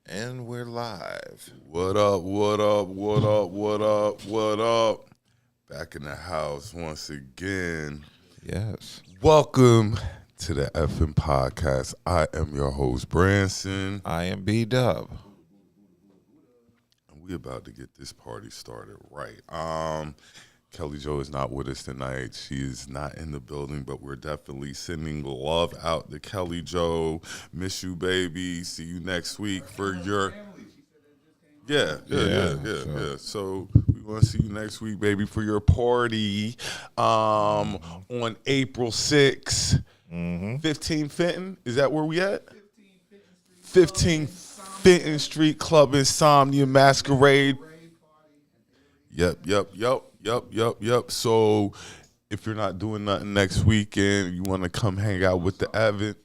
And we're live. What up, what up, what up, what up, what up? Back in the house once again. Yes. Welcome to the FM podcast. I am your host, Branson. I am B.D.U.B. And we about to get this party started right. Kelli Jo is not with us tonight. She is not in the building, but we're definitely sending love out to Kelli Jo. Miss you, baby. See you next week for your... Yeah. So we want to see you next week, baby, for your party on April 6th. 15 Fenton. Is that where we at? 15 Fenton Street Club Insomnia Masquerade. Yep. So if you're not doing nothing next weekend, you want to come hang out with the Evan.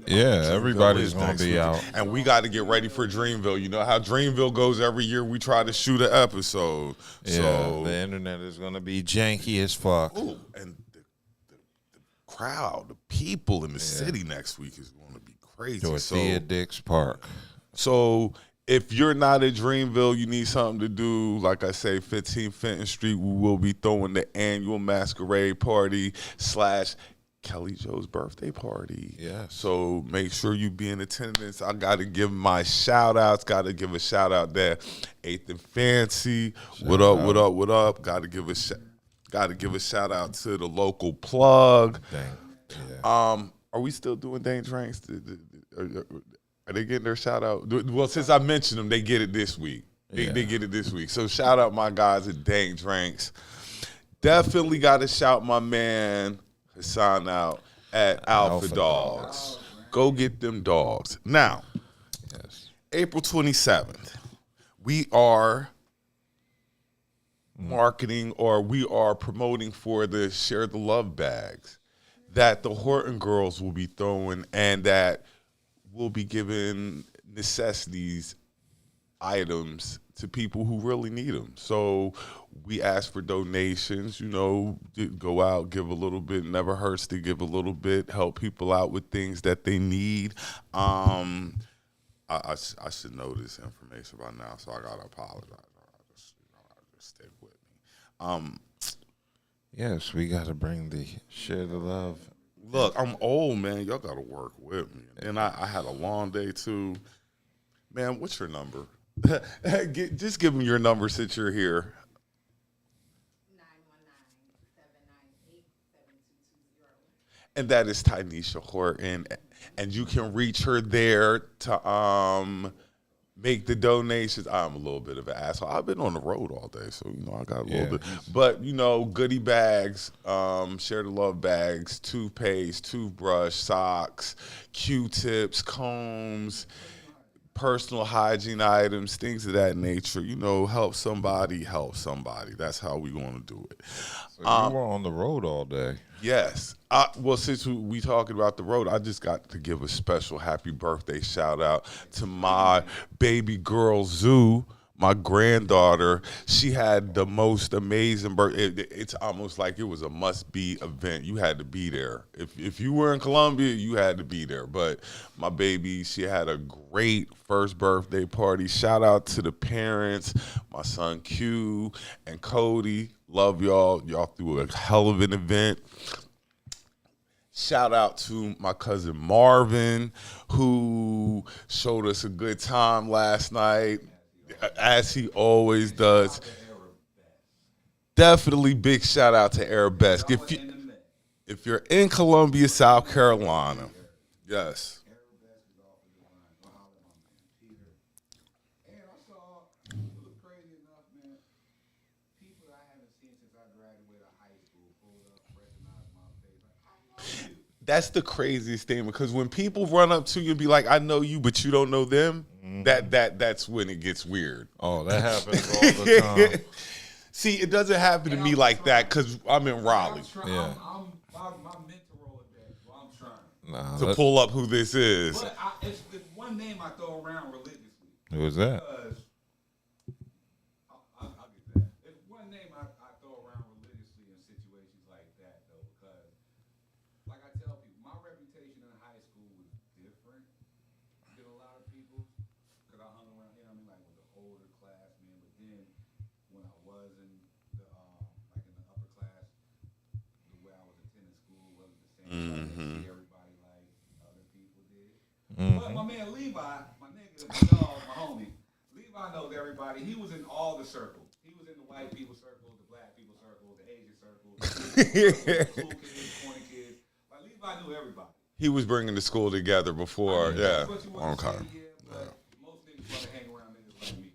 Yeah, everybody's going to be out. And we got to get ready for Dreamville. You know how Dreamville goes every year. We try to shoot an episode. Yeah, so the internet is going to be janky as fuck. Ooh, and the crowd, the people in the city next week is going to be crazy. Dorothea Dix Park. So if you're not at Dreamville, you need something to do. Like I say, 15 Fenton Street, we will be throwing the annual masquerade party / Kelli Jo's birthday party. Yeah. So make sure you be in attendance. I got to give my shout outs. Got to give a shout out there. 8th and Fancy. What up? Got to give a shout out to the local plug. Dang. Yeah. Are we still doing Dang Drinks? Are they getting their shout out? Well, since I mentioned them, they get it this week. They get it this week. So shout out my guys at Dang Drinks. Definitely got to shout my man Hassan out at Alpha Dogs. Go get them dogs. Now, April 27th, we are marketing or we are promoting for the Share the Love bags that the Horton girls will be throwing and that will be giving necessities items to people who really need them. So we ask for donations, go out, give a little bit. Never hurts to give a little bit, help people out with things that they need. I should know this information by now, so I got to apologize. Just stick with me. Yes, we got to bring the Share the Love. Look, I'm old, man. Y'all got to work with me. And I had a long day, too. Man, what's your number? Just give me your number since you're here. 919-798-7220. And that is Tynesha Horton. And you can reach her there to make the donations. I'm a little bit of an asshole. I've been on the road all day, so I got a little bit. But goodie bags, Share the Love bags, toothpaste, toothbrush, socks, Q-tips, combs, personal hygiene items, things of that nature. Help somebody. That's how we want to do it. So you were on the road all day. Yes. Well, since we talking about the road, I just got to give a special happy birthday shout out to my baby girl Zoo, my granddaughter. She had the most amazing birthday. It's almost like it was a must-be event. You had to be there. If you were in Columbia, you had to be there. But my baby, she had a great first birthday party. Shout out to the parents, my son Q and Cody. Love y'all. Y'all threw a hell of an event. Shout out to my cousin Marvin, who showed us a good time last night, as he always does. Definitely big shout out to Arabesque. If you're in Columbia, South Carolina, yes. That's the craziest thing, because when people run up to you and be like, "I know you, but you don't know them," that's when it gets weird. Oh, that happens all the time. See, it doesn't happen to me like that because I'm in Raleigh. Yeah. My mental Rolodex. Well, I'm trying. Nah, To pull up who this is. But it's one name I throw around religiously. Who was that? Because I'll get that. It's one name I throw around religiously in situations like that, though, because, like I tell people, my reputation in high school was different than a lot of people. was in the like in the upper class, the way I was attending school wasn't the same. So I didn't see everybody like other people did. But my man Levi, my nigga, my dog, my homie, Levi knows everybody. He was in all the circles. He was in the white people circles, the black people circles, the Asian circles, the cool kids, corny kids. Like Levi knew everybody. He was bringing the school together before, yeah. Okay. But most niggas want to hang around niggas like me.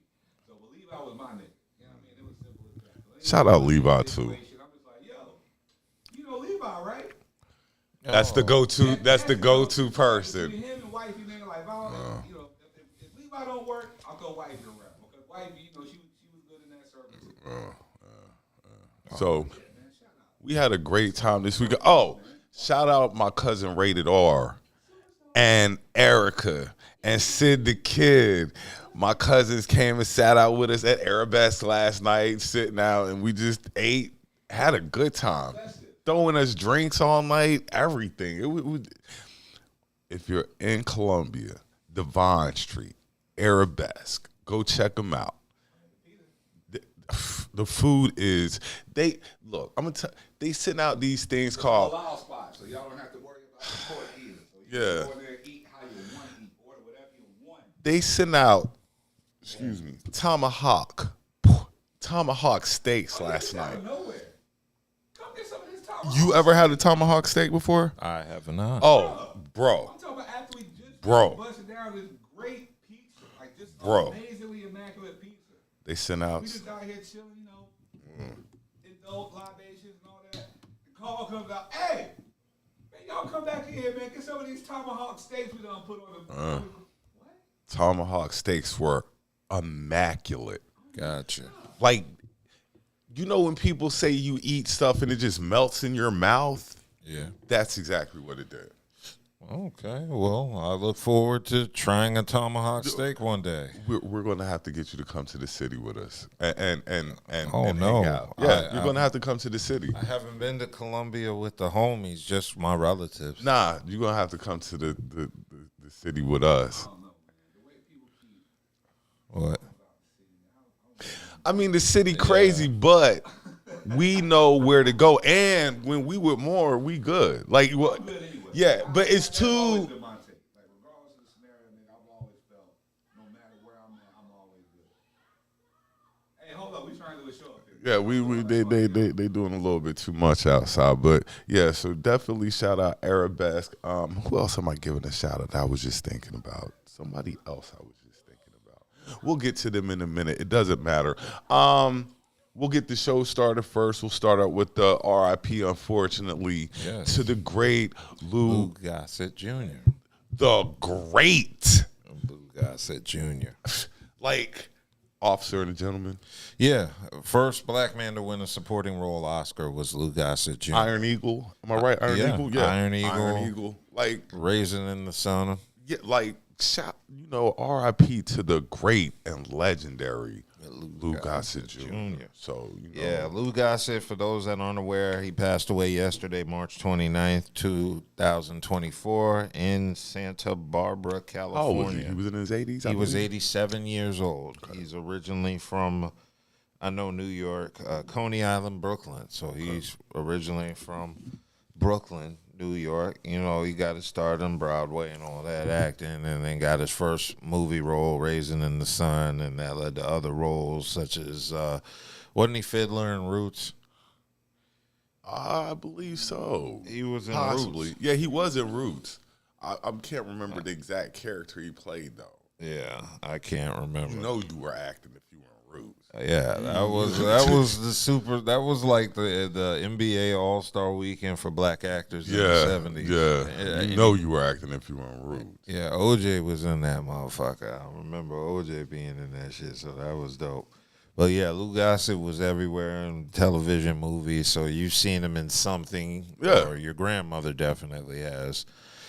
So Levi was my nigga. You know what I mean? It was simple as that. So shout out Levi too. I'm just like, yo, you know Levi, right? That's the go-to. That's the go-to person. Between him and wifey, nigga, like, if I don't, you know, if Levi don't work, I'll throw wifey around because wifey, you know, she was good in that circle. So we had a great time this week. Oh, shout out my cousin Rated R and Erica and Sid the Kid. My cousins came and sat out with us at Arabesque last night, sitting out, and we just ate, had a good time. Throwing us drinks all night, everything. If you're in Columbia, Devon Street, Arabesque, go check them out. The food is I'm gonna tell. They send out these things called halal spot, so y'all don't have to worry about the pork either. So you yeah. can go there and eat how you want to eat, order whatever you want. They sent out, tomahawk steaks last night. Nowhere. Come get some of this tomahawk. You ever had a tomahawk steak before? I have not. Oh, bro. I'm talking about after we just Bro. busted down this great pizza, like just Bro. amazingly immaculate pizza. They sent out. We just out here chilling, you know, adult libations and all that. The call comes out, hey, man, y'all come back in here, man. Get some of these tomahawk steaks we done put on the. What? Tomahawk steaks were immaculate. Gotcha. Like, you know when people say you eat stuff and it just melts in your mouth? Yeah. That's exactly what it did. Okay. Well, I look forward to trying a tomahawk steak one day. We're going to have to get you to come to the city with us and Oh, and no. hang out. Yeah, you're going to have to come to the city. I haven't been to Columbia with the homies, just my relatives. Nah, you're going to have to come to the city with us. What? I mean, the city crazy, but we know where to go. And when we with more, we good. Like, what? Yeah, but it's too. Like, regardless of the scenario, nigga, I've always felt no matter where I'm at, I'm always good. Hey, hold up, we trying to do a show up here. Yeah, they doing a little bit too much outside, but yeah. So definitely shout out Arabesque. Who else am I giving a shout out? I was just thinking about somebody else. I was just thinking about. We'll get to them in a minute. It doesn't matter. We'll get the show started first. We'll start out with the RIP, unfortunately, to the great Lou Gossett Jr. The great Lou Gossett Jr. Like, Officer and a Gentleman. Yeah. First black man to win a supporting role Oscar was Lou Gossett Jr. Iron Eagle. Am I right? Iron Eagle? Yeah. Iron Eagle. Iron Eagle. Like, Raisin in the Sun. yeah, like, RIP to the great and legendary Lou Gossett Jr. So, Yeah, Lou Gossett, for those that aren't aware, he passed away yesterday, March 29th, 2024, in Santa Barbara, California. How old was he? He was in his 80s? He was 87 years old. Okay. He's originally from, New York, Coney Island, Brooklyn. So he's originally from Brooklyn, New York. You know, he got his start on Broadway and all that acting, and then got his first movie role, Raisin in the Sun, and that led to other roles such as, wasn't he Fiddler in Roots? I believe so. He was in Possibly. Roots. Yeah, he was in Roots. I can't remember the exact character he played, though. Yeah, I can't remember. You know you were acting if you were in Roots. Yeah, that was like the NBA All-Star Weekend for black actors in the 70s. Yeah, you know you were acting if you were in Roots. Yeah, OJ was in that motherfucker. I remember OJ being in that shit, so that was dope. But yeah, Lou Gossett was everywhere in television, movies, so you've seen him in something. Yeah. Or your grandmother definitely has.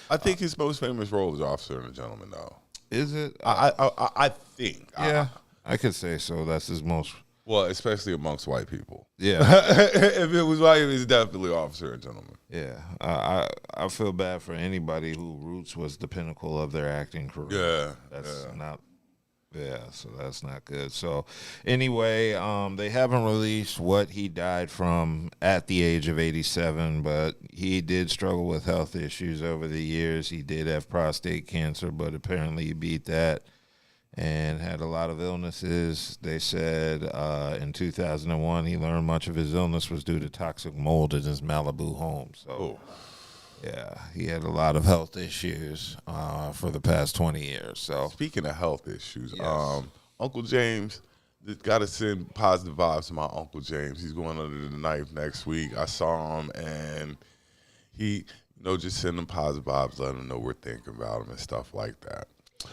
I think his most famous role is Officer and a Gentleman, though. Is it? I think. Yeah, I could say so. That's his most. Well, especially amongst white people. Yeah. If it was white, it's definitely Officer and Gentleman. Yeah. I feel bad for anybody who Roots was the pinnacle of their acting career. Yeah. That's not Yeah, so that's not good. So anyway, they haven't released what he died from at the age of 87, but he did struggle with health issues over the years. He did have prostate cancer, but apparently he beat that and had a lot of illnesses. They said in 2001 he learned much of his illness was due to toxic mold in his Malibu home. So yeah, he had a lot of health issues for the past 20 years. So speaking of health issues, yes. Uncle James, got to send positive vibes to my Uncle James. He's going under the knife next week. I saw him, and he, just send him positive vibes, let him know we're thinking about him and stuff like that.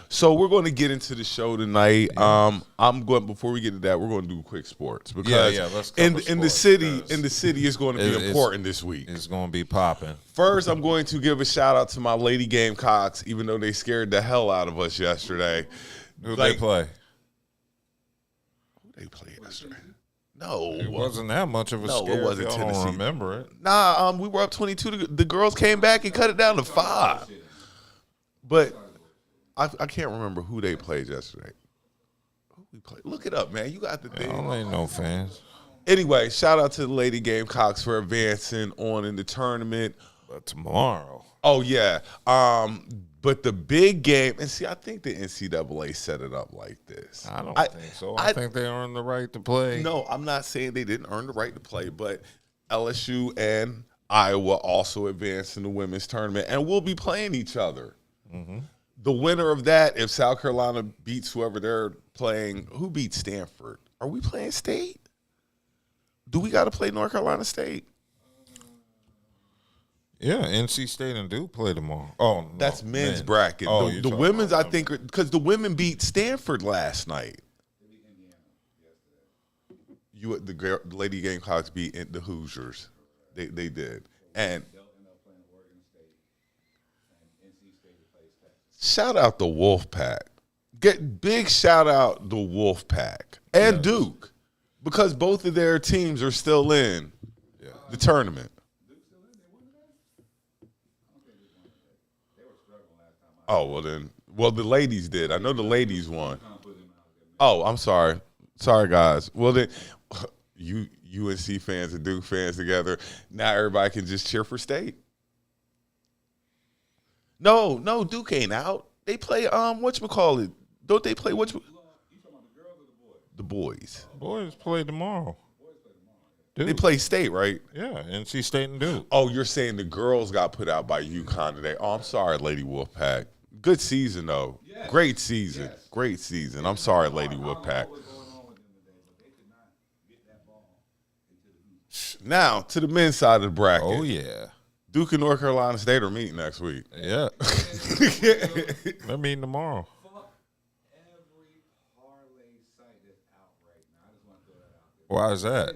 So we're going to get into the show tonight. Yes. I'm going before we get to that. We're going to do quick sports because let's in sports, the city is going to be important this week. It's going to be popping. First, I'm going to give a shout out to my Lady Gamecocks, even though they scared the hell out of us yesterday. Who they play? Who they play yesterday? No, It wasn't that much of a scare. It wasn't Y'all Tennessee. don't remember it. Nah, we were up 22. The girls came back and cut it down to 5. But I can't remember who they played yesterday. Who we played? Look it up, man. You got the thing. Y'all ain't no fans. Anyway, shout out to the Lady Gamecocks for advancing on in the tournament. But tomorrow. Oh, yeah. But the big game, and see, I think the NCAA set it up like this. I don't think so. I think they earned the right to play. No, I'm not saying they didn't earn the right to play, but LSU and Iowa also advanced in the women's tournament, and we'll be playing each other. Mm-hmm. The winner of that, if South Carolina beats whoever they're playing, who beats Stanford? Are we playing State? Do we got to play North Carolina State? Yeah, NC State and Duke play tomorrow. Oh, no, that's men's bracket. Oh, the women's, I think, because the women beat Stanford last night. The Lady Gamecocks beat the Hoosiers. They did. And shout out the Wolfpack. Get big shout out the Wolfpack and Duke, because both of their teams are still in the tournament. Oh, well, the ladies did. I know the ladies won. Oh, I'm sorry. Sorry, guys. Well, then, you UNC fans and Duke fans together, now everybody can just cheer for State. No, Duke ain't out. They play, whatchamacallit. Don't they play, the boys. Boys play tomorrow. Duke. They play State, right? Yeah, NC State and Duke. Oh, you're saying the girls got put out by UConn today. Oh, I'm sorry, Lady Wolfpack. Good season, though. Yes. Great season. Yes. Great season. I'm sorry, Lady Wolfpack. Now, to the men's side of the bracket. Oh, yeah. Duke and North Carolina State are meeting next week. Yeah. They're meeting tomorrow. Why is that?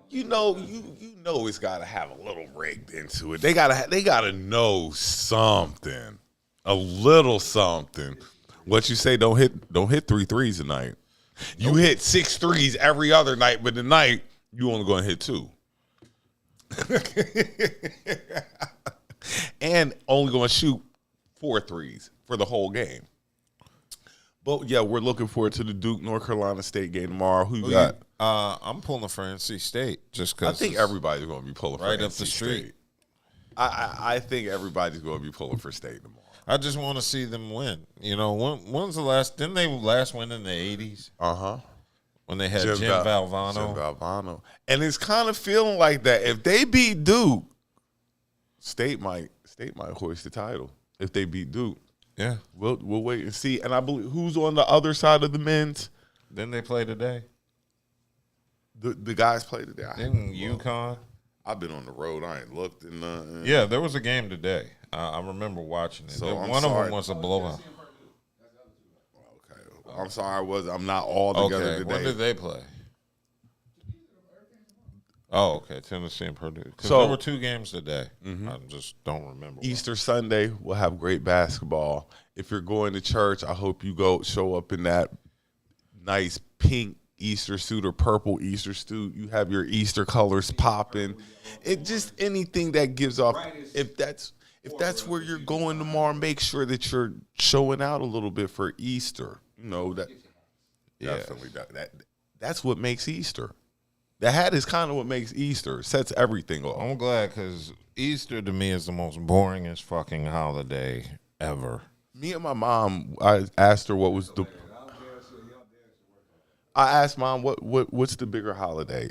You know it's got to have a little rigged into it. They gotta know something, a little something. What you say? Don't hit 3 threes tonight. You hit 6 threes every other night, but tonight you only going to hit 2, and only going to shoot 4 threes for the whole game. But yeah, we're looking forward to the Duke North Carolina State game tomorrow. Who you got? I'm pulling for NC State just because. I think everybody's going to be pulling right for up NC the street. State. I think everybody's going to be pulling for State tomorrow. I just want to see them win. You know, when's the last? Didn't they last win in the 80s? When they had Jim Valvano. And it's kind of feeling like that. If they beat Duke, State might hoist the title. If they beat Duke. Yeah, we'll wait and see. And I believe who's on the other side of the men's. Then they play today. The guys play today. Didn't UConn? I've been on the road. I ain't looked in. Yeah, there was a game today. I remember watching it. So one of them was a blowout. Okay, I'm sorry. I'm not all together today. When did they play? Oh, okay, Tennessee and Purdue. So there were 2 games today. Mm-hmm. I just don't remember. Easter Sunday, we'll have great basketball. If you're going to church, I hope you show up in that nice pink Easter suit or purple Easter suit. You have your Easter colors popping. It just anything that gives off. If that's where you're going tomorrow, make sure that you're showing out a little bit for Easter. You know that. Definitely that's what makes Easter. The hat is kind of what makes Easter. It sets everything off. I'm glad because Easter to me is the most boringest fucking holiday ever. Me and my mom, I asked her what was the. I asked Mom what's the bigger holiday,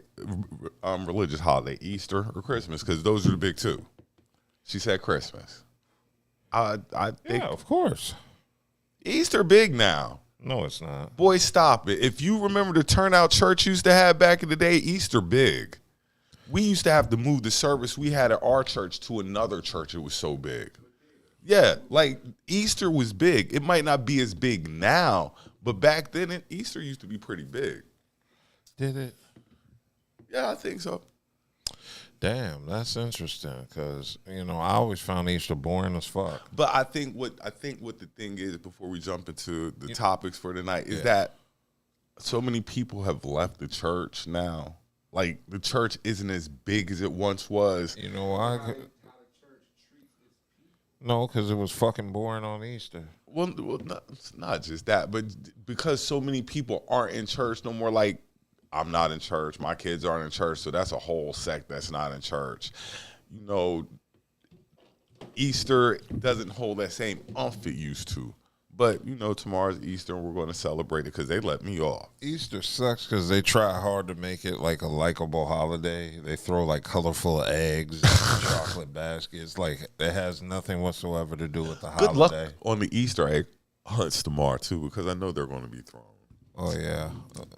religious holiday, Easter or Christmas? Because those are the big two. She said Christmas. I think of course. Easter big now. No, it's not. Boy, stop it. If you remember the turnout church used to have back in the day, Easter big. We used to have to move the service we had at our church to another church. It was so big. Yeah, like Easter was big. It might not be as big now, but back then Easter used to be pretty big. Did it? Yeah, I think so. Damn, that's interesting because I always found Easter boring as fuck. But I think what the thing is before we jump into the topics for tonight is that so many people have left the church now. Like the church isn't as big as it once was. You know why? No, because it was fucking boring on Easter. Well, it's not just that, but because so many people aren't in church no more. Like I'm not in church. My kids aren't in church, so that's a whole sect that's not in church. Easter doesn't hold that same umph it used to. But, tomorrow's Easter, and we're going to celebrate it because they let me off. Easter sucks because they try hard to make it like a likable holiday. They throw like colorful eggs and chocolate baskets. Like it has nothing whatsoever to do with the holiday. Good luck on the Easter egg hunts tomorrow, too, because I know they're going to be thrown. Oh, yeah.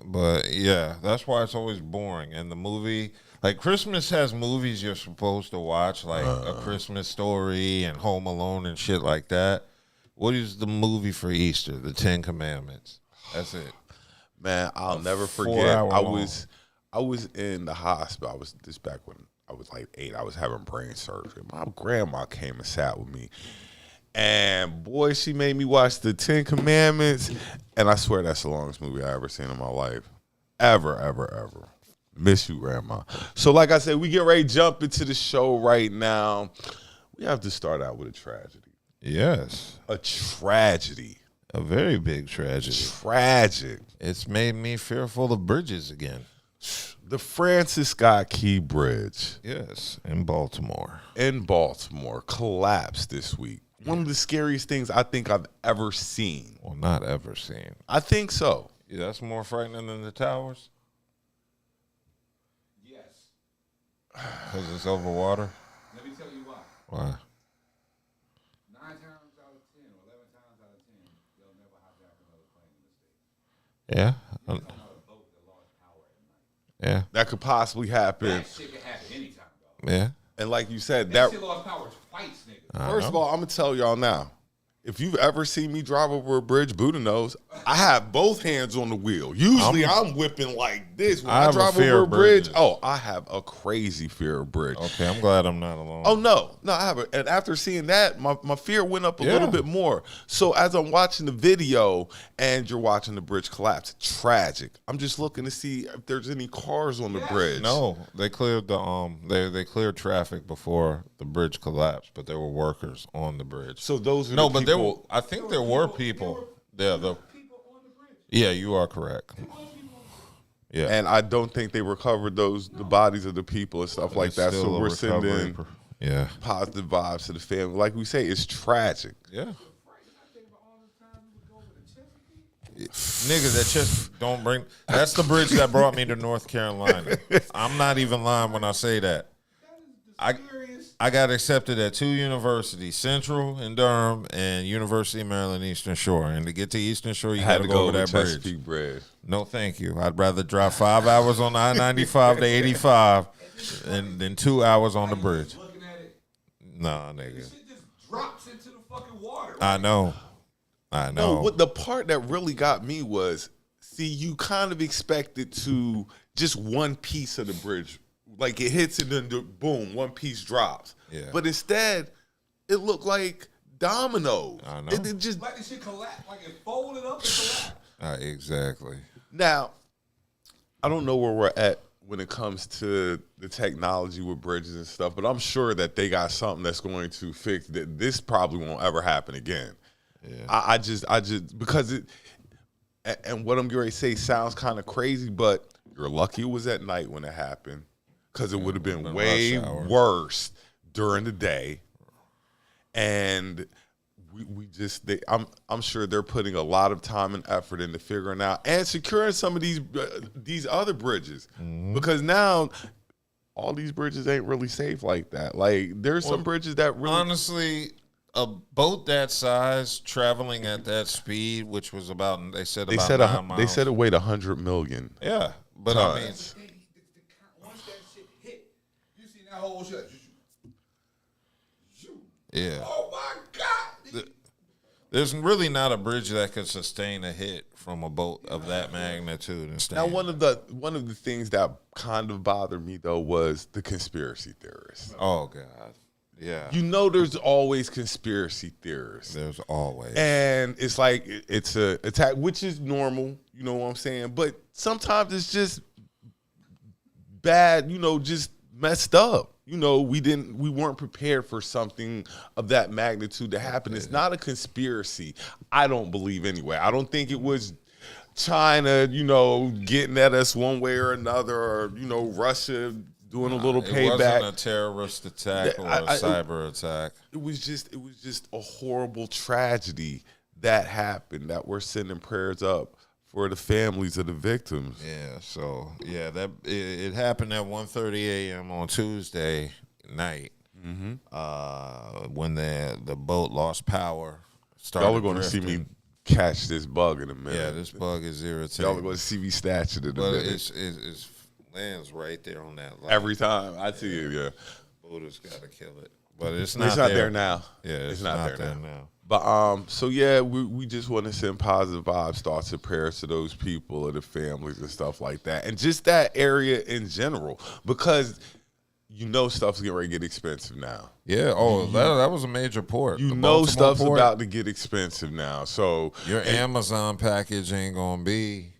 But, yeah, that's why it's always boring. And the movie, like Christmas has movies you're supposed to watch, like A Christmas Story and Home Alone and shit like that. What is the movie for Easter? The 10 Commandments. That's it. Man, I'll never forget. I was in the hospital. I was this back when I was like 8. I was having brain surgery. My grandma came and sat with me. And boy, she made me watch the 10 Commandments. And I swear that's the longest movie I ever seen in my life. Ever, ever, ever. Miss you, Grandma. So like I said, we get ready to jump into the show right now. We have to start out with a tragedy. Yes. A tragedy. A very big tragedy. Tragic. It's made me fearful of bridges again. The Francis Scott Key Bridge. Yes, in Baltimore. Collapsed this week. One of the scariest things I think I've ever seen. Well, not ever seen. I think so. Yeah, that's more frightening than the towers? Yes. Because it's over water? Let me tell you why. Why? 9 times out of 10, or 11 times out of 10, they'll never hijack another plane in the States. Yeah. You're talking about a boat that lost power at night. Yeah. That could possibly happen. That shit can happen anytime, dog. Yeah. And like you said, That shit lost power twice, nigga. First of all, I'm going to tell y'all now. If you've ever seen me drive over a bridge, Budha knows, I have both hands on the wheel. Usually I'm whipping like this. When I drive over a bridge, I have a crazy fear of bridge. Okay, I'm glad I'm not alone. Oh, no, I have it. And after seeing that, my fear went up a little bit more. So as I'm watching the video and you're watching the bridge collapse, tragic. I'm just looking to see if there's any cars on the bridge. No, they cleared the they cleared traffic before the bridge collapsed, but there were workers on the bridge. So those are no, the but people. I think there were people. Yeah, you are correct. Yeah, And I don't think they recovered the bodies of the people and stuff like that. So we're sending positive vibes to the family. Like we say, it's tragic. Yeah. Nigga, that just don't bring. That's the bridge that brought me to North Carolina. I'm not even lying when I say that. I got accepted at 2 universities, Central in Durham and University of Maryland Eastern Shore. And to get to Eastern Shore, you had to go over that bridge. No, thank you. I'd rather drive 5 hours on the I-95 to 85 than 2 hours on the bridge. Nah, nigga. Shit just drops into the fucking water. I know. No, what the part that really got me was, see, you kind of expected to just one piece of the bridge. Like it hits and then boom, one piece drops. Yeah. But instead, it looked like dominoes. I know. It just like the shit collapsed, like it folded up and collapsed. Exactly. Now, I don't know where we're at when it comes to the technology with bridges and stuff, but I'm sure that they got something that's going to fix that. This probably won't ever happen again. Yeah. I just because it, and what I'm going to say sounds kind of crazy, but you're lucky it was at night when it happened, because it would have been way worse during the day. And I'm sure they're putting a lot of time and effort into figuring out and securing some of these other bridges, because now all these bridges ain't really safe like that. Like, there's some bridges that really, honestly, a boat that size traveling at that speed, which was about, they said 9 miles. They said it weighed 100 million. Yeah, but tons. I mean, once that shit hit, you see that whole shit. Yeah. Oh my God. There's really not a bridge that could sustain a hit from a boat of that magnitude. And now, one of the things that kind of bothered me though was the conspiracy theorists. Oh God. Yeah. You know, there's always conspiracy theorists. There's always. And it's like it's a attack, which is normal. You know what I'm saying? But sometimes it's just bad. You know, just messed up. You know, we weren't prepared for something of that magnitude to happen. It's not a conspiracy. I don't believe anyway. I don't think it was China, you know, getting at us one way or another, or, you know, Russia doing a little payback. It wasn't a terrorist attack or a cyber attack. It was just a horrible tragedy that happened, that we're sending prayers up for the families of the victims. Yeah, so that it happened at 1:30 a.m. on Tuesday night, when the boat lost power. Y'all are going to see me catch this bug in a minute. Yeah, this bug is irritating. Y'all are going to see me snatch it in a minute. It lands right there on that line. Every time I see it, yeah. Buddha's got to kill it, but it's not there now. Yeah, it's not there now. But so yeah, we just want to send positive vibes, thoughts, and prayers to those people and the families and stuff like that, and just that area in general, because you know stuff's getting ready to get expensive now. Yeah. Oh, that was a major port. You know stuff's about to get expensive now. So your Amazon package ain't gonna be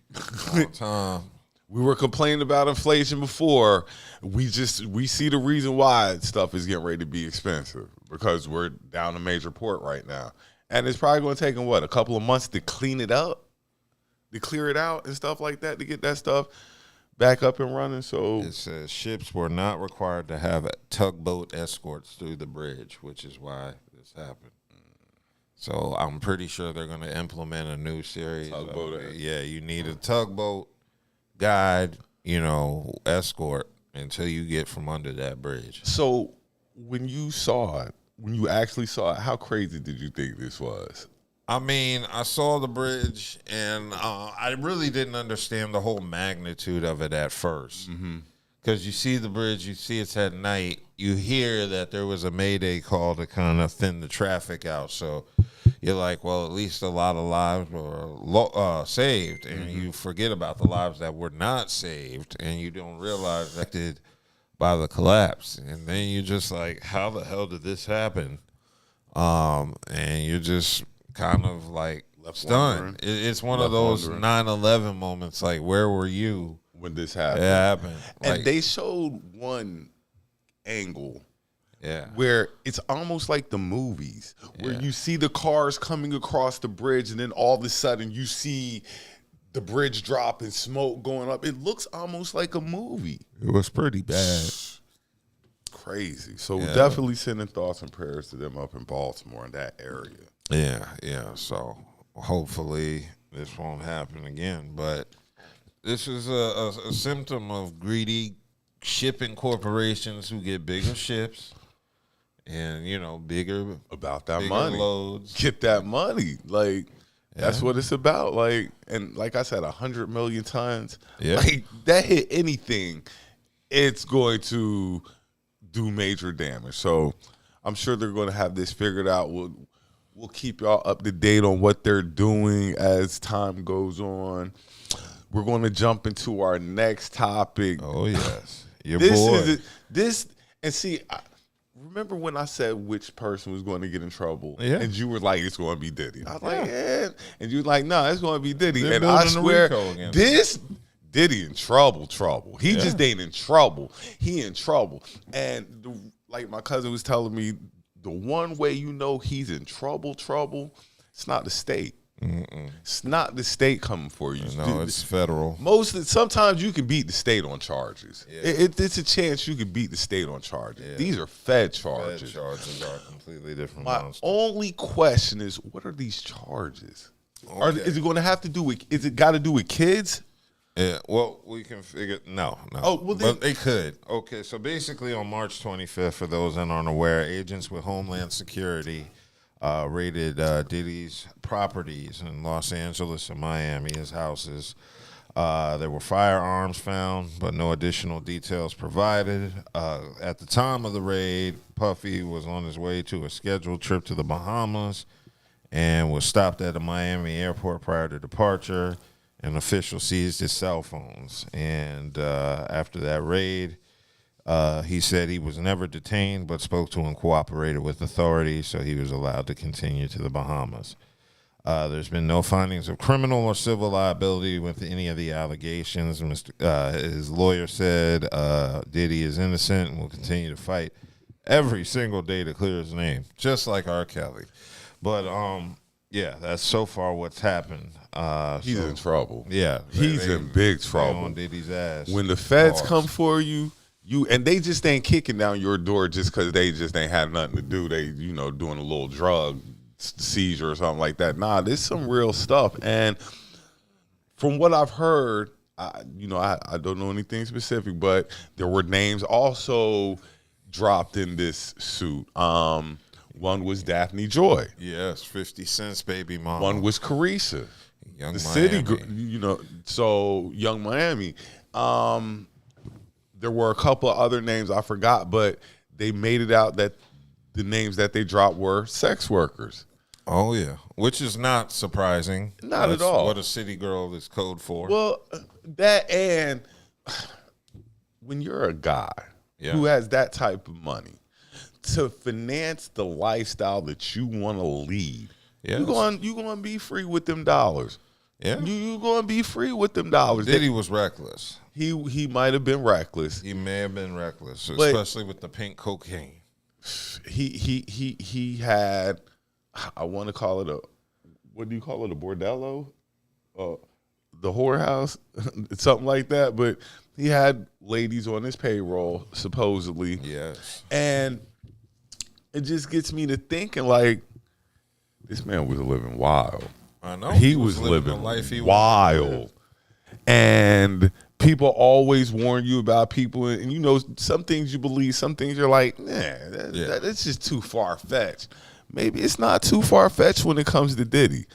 on time. We were complaining about inflation before. We see the reason why stuff is getting ready to be expensive, because we're down a major port right now. And it's probably going to take them, a couple of months to clean it up, to clear it out and stuff like that, to get that stuff back up and running. So it says ships were not required to have tugboat escorts through the bridge, which is why this happened. So I'm pretty sure they're going to implement a new series. Yeah, you need a tugboat guide, you know, escort until you get from under that bridge. So when you actually saw it, how crazy did you think this was? I mean, I saw the bridge, and I really didn't understand the whole magnitude of it at first. Because you see the bridge, you see it's at night, you hear that there was a Mayday call to kind of thin the traffic out. So you're like, well, at least a lot of lives were saved, and you forget about the lives that were not saved, and you don't realize affected by the collapse. And then you're just like, how the hell did this happen? And you're just kind of like stunned. It's one of those 9/11 moments, like, where were you when this happened? It happened. And like, they showed one angle, yeah, where it's almost like the movies, where you see the cars coming across the bridge, and then all of a sudden you see the bridge drop and smoke going up. It looks almost like a movie. It was pretty bad. Crazy. So definitely sending thoughts and prayers to them up in Baltimore, in that area. Yeah. So hopefully this won't happen again. But this is a symptom of greedy shipping corporations who get bigger ships and, you know, bigger about that money loads. Get that money. Like, that's what it's about. Like, and like I said, 100 million tons. Yeah. Like, that hit anything, it's going to do major damage. So I'm sure they're going to have this figured out. We'll keep y'all up to date on what they're doing as time goes on. We're going to jump into our next topic. Oh, yes. Remember when I said which person was going to get in trouble? Yeah. And you were like, it's going to be Diddy. I was like, yeah. And you were like, no, it's going to be Diddy. They're and I building a swear, RICO against Diddy in trouble. He just ain't in trouble. He in trouble. And like my cousin was telling me, the one way you know he's in trouble, it's not the state. It's not the state coming for you. No, it's federal. Sometimes you can beat the state on charges. Yeah. It's a chance you can beat the state on charges. Yeah. These are Fed charges. Fed charges are completely different. My only question is, what are these charges? Okay. Is it going to have to do with? Is it got to do with kids? Yeah. Well, we can figure. No. Oh, well, but they could. Okay. So basically, on March 25th, for those that aren't aware, agents with Homeland Security raided Diddy's properties in Los Angeles and Miami, his houses. There were firearms found, but no additional details provided. At the time of the raid, Puffy was on his way to a scheduled trip to the Bahamas and was stopped at a Miami airport prior to departure. An official seized his cell phones. And after that raid, he said he was never detained, but spoke to and cooperated with authorities, so he was allowed to continue to the Bahamas. There's been no findings of criminal or civil liability with any of the allegations. His lawyer said Diddy is innocent and will continue to fight every single day to clear his name, just like R. Kelly. But, yeah, that's so far what's happened. He's in trouble. Yeah. He's in big trouble. On Diddy's ass. When the feds come for you, and they just ain't kicking down your door just because they just ain't had nothing to do. They, doing a little drug seizure or something like that. Nah, there's some real stuff. And from what I've heard, I don't know anything specific, but there were names also dropped in this suit. One was Daphne Joy. Yes, 50 Cent's baby mama. One was Carissa. Young the Miami. City, so Young Miami. There were a couple of other names I forgot, but they made it out that the names that they dropped were sex workers. Oh, yeah, which is not surprising. Not at all. What a city girl is code for. Well, that, and when you're a guy who has that type of money to finance the lifestyle that you want to lead, you're going to be free with them dollars. Yeah, you're going to be free with them dollars. Diddy was reckless. He might have been reckless. He may have been reckless, especially with the pink cocaine. He had, I want to call it what do you call it, a bordello? The whorehouse, something like that. But he had ladies on his payroll, supposedly. Yes. And it just gets me to thinking, like, this man was living wild. I know. He was living wild. And people always warn you about people, and some things you believe, some things you're like, that's just too far-fetched. Maybe it's not too far-fetched when it comes to Diddy,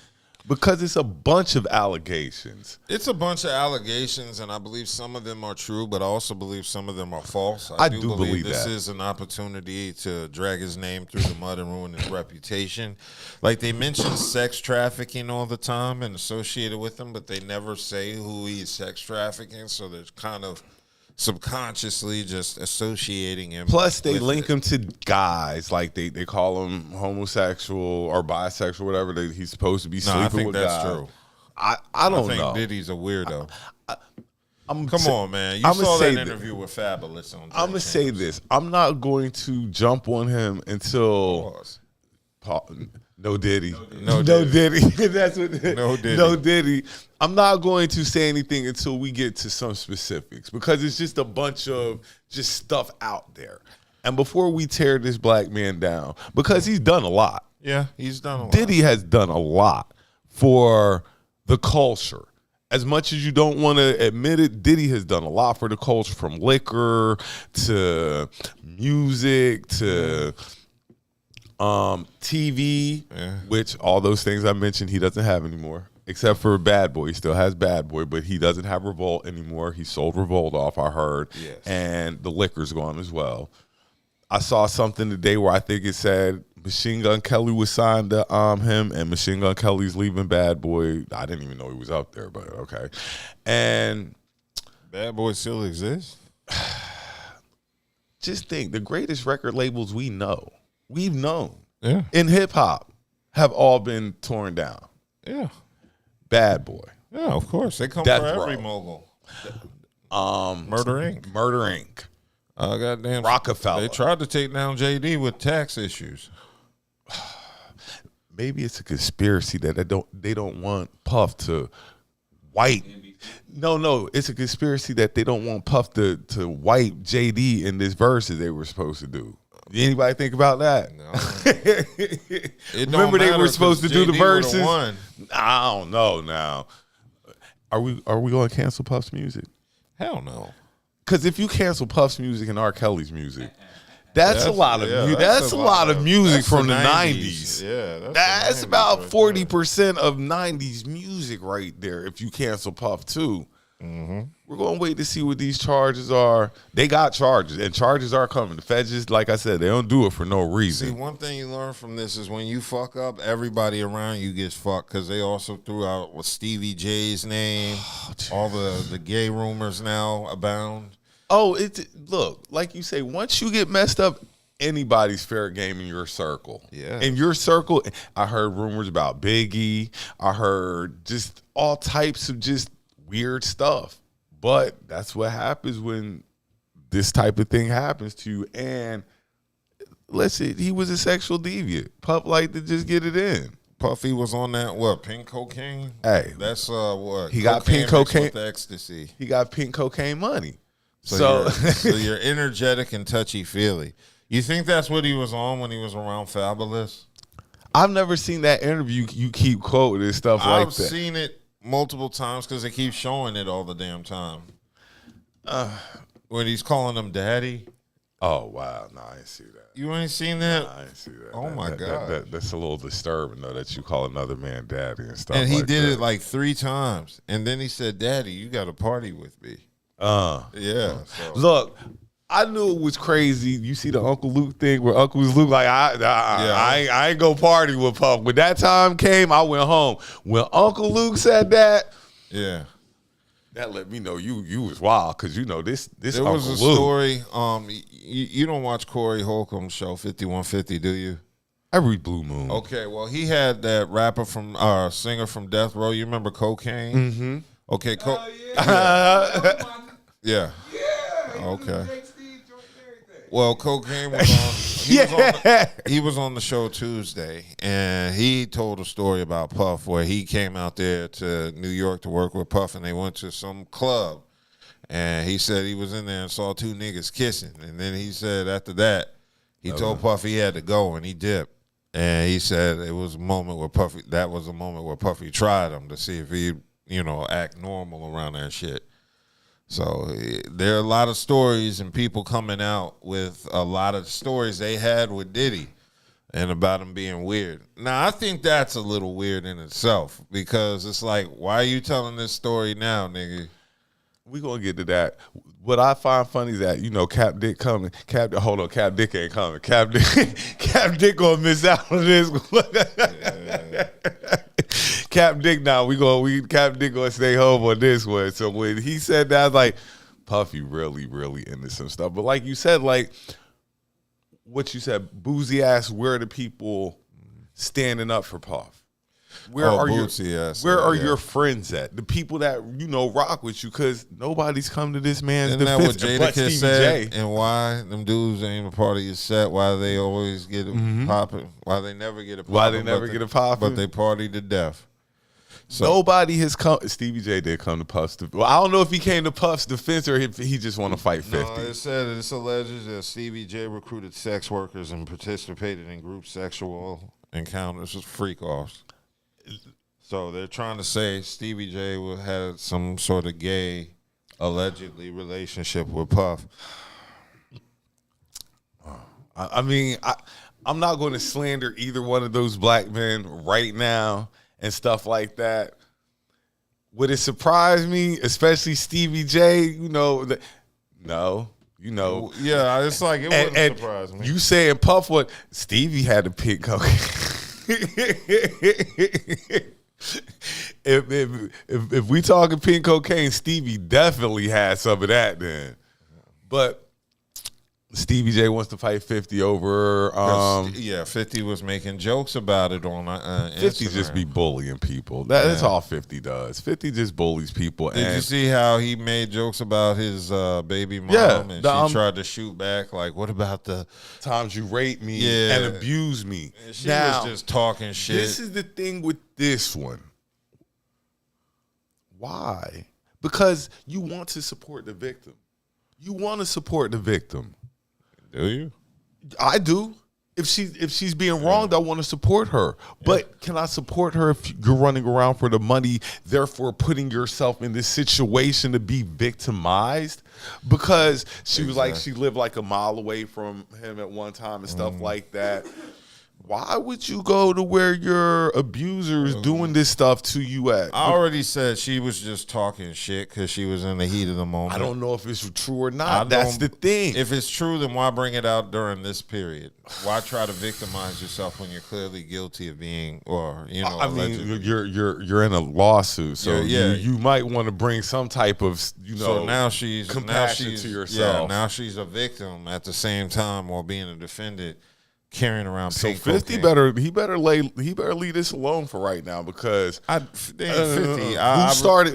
because it's a bunch of allegations. It's a bunch of allegations, and I believe some of them are true, but I also believe some of them are false. I do believe this that. is an opportunity to drag his name through the mud and ruin his reputation. Like, they mention sex trafficking all the time and associated with him, but they never say who he's sex trafficking, so there's kind of subconsciously just associating him. Plus, they link him to guys, like they call him homosexual or bisexual, whatever. He's supposed to be sleeping with guys. I think that's true. I don't know. I think Diddy's a weirdo. Come on, man. You saw that interview with Fabulous on I'm going to say this. I'm not going to jump on him until No Diddy. No Diddy. That's what. No Diddy. No Diddy. I'm not going to say anything until we get to some specifics, because it's just a bunch of just stuff out there. And before we tear this black man down, because he's done a lot. Yeah, he's done a lot. Diddy has done a lot for the culture. As much as you don't want to admit it, Diddy has done a lot for the culture, from liquor to music to TV, which all those things I mentioned he doesn't have anymore, except for Bad Boy. He still has Bad Boy, but he doesn't have Revolt anymore. He sold Revolt off, I heard, and the liquor's gone as well. I saw something today where I think it said Machine Gun Kelly was signed to him, and Machine Gun Kelly's leaving Bad Boy. I didn't even know he was up there, but okay. And Bad Boy still exists? Just think, the greatest record labels we've known in hip hop have all been torn down. Yeah. Bad Boy. Yeah, of course. They come Death for every Row. mogul. Murder Inc. Murder Inc. Goddamn. Rockefeller. They tried to take down JD with tax issues. Maybe it's a conspiracy that they don't want Puff to white. No, it's a conspiracy that they don't want Puff to wipe JD in this verse that they were supposed to do. Anybody think about that? No. Remember they were supposed to do the JD verses? won. I don't know now. Are we going to cancel Puff's music? Hell no. Because if you cancel Puff's music and R. Kelly's music, that's a lot of that's a lot of music from the 90s. 90s. Yeah, That's the 90s about right 40% of 90s music right there if you cancel Puff too. Mm-hmm. We're going to wait to see what these charges are. They got charges, and charges are coming. The feds just, like I said, they don't do it for no reason. See, one thing you learn from this is when you fuck up, everybody around you gets fucked because they also threw out with Stevie J's name. All the gay rumors now abound. Oh, look, like you say, once you get messed up, anybody's fair game in your circle. Yeah. In your circle, I heard rumors about Biggie. I heard just all types of just weird stuff. But that's what happens when this type of thing happens to you. And let's see, he was a sexual deviant. Puff liked to just get it in. Puffy was on that, what, pink cocaine? Hey. That's what? He got pink cocaine. With ecstasy. He got pink cocaine money. So you're energetic and touchy-feely. You think that's what he was on when he was around Fabulous? I've never seen that interview you keep quoting and stuff like that. I've seen it multiple times because they keep showing it all the damn time. When he's calling him daddy. Oh, wow. No, I didn't see that. You ain't seen that? No, I didn't see that. Oh, my God. That's a little disturbing, though, that you call another man daddy and stuff And he like did that. it like 3 times. And then he said, daddy, you got to party with me. Yeah. So. Look, I knew it was crazy. You see the Uncle Luke thing where Uncle Luke like, I ain't go party with Puff. When that time came, I went home. When Uncle Luke said that, yeah, that let me know you was wild because you know this. There Uncle was a Luke. story. You don't watch Corey Holcomb's show 5150, do you? Every blue moon. Okay, well he had that rapper from singer from Death Row. You remember Cocaine? Mm-hmm. Okay, yeah. Okay. Well, Cocaine was on. He was on the show Tuesday, and he told a story about Puff where he came out there to New York to work with Puff, and they went to some club, and he said he was in there and saw 2 niggas kissing, and then he said after that he told Puff he had to go, and he dipped, and he said it was a moment where Puffy. That was a moment where Puffy tried him to see if he, act normal around that shit. So there are a lot of stories and people coming out with a lot of stories they had with Diddy and about him being weird. Now, I think that's a little weird in itself because it's like, why are you telling this story now, nigga? We gonna get to that. What I find funny is that Cap Dick coming. Cap Dick ain't coming. Cap Dick gonna miss out on this. Cap Dick now. Cap Dick gonna stay home on this one. So when he said that, I was like, Puffy really, really into some stuff. But like you said, like what you said, Boozy asked, where are the people standing up for Puff? Where are your friends at? The people that rock with you, because nobody's come to this man's Isn't that defense. what Jadakiss said? And why them dudes ain't a part of your set? Why they always get it popping? Why they never get it popping? Why they never get it popping? But they party to death. So, nobody has come. Stevie J did come to Puff's defense. Well, I don't know if he came to Puff's defense or if he just want to fight 50. No, it's alleged that Stevie J recruited sex workers and participated in group sexual encounters with freak-offs. So they're trying to say Stevie J had some sort of gay, allegedly, relationship with Puff. I mean, I'm not going to slander either one of those black men right now and stuff like that. Would it surprise me, especially Stevie J? No. Yeah, it's like it wouldn't surprise me. You saying Puff what? Stevie had to pick cocaine. If we talking pink cocaine, Stevie definitely had some of that then. But Stevie J wants to fight 50 over. 50 was making jokes about it on 50 Instagram. just be bullying people. That's all 50 does. 50 just bullies people. Did you see how he made jokes about his baby mom? Yeah, And she tried to shoot back. Like, what about the times you raped me Yeah. and abused me? And she Now, was just talking shit. this is the thing with this one. Why? Because you want to support the victim. You want to support the victim. Do you? I do. If she's being wronged, I want to support her. But can I support her if you're running around for the money, therefore putting yourself in this situation to be victimized? Because she was like, she lived like a mile away from him at one time and stuff like that. Why would you go to where your abuser is doing this stuff to you at? I already said she was just talking shit because she was in the heat of the moment. I don't know if it's true or not. That's the thing. If it's true, then why bring it out during this period? Why try to victimize yourself when you're clearly guilty of being, or I allegedly? mean, you're in a lawsuit, so you might want to bring some type of So now she's compassion to yourself. Yeah, now she's a victim at the same time while being a defendant. Carrying around so pink 50 cocaine. he better leave this alone for right now because 50.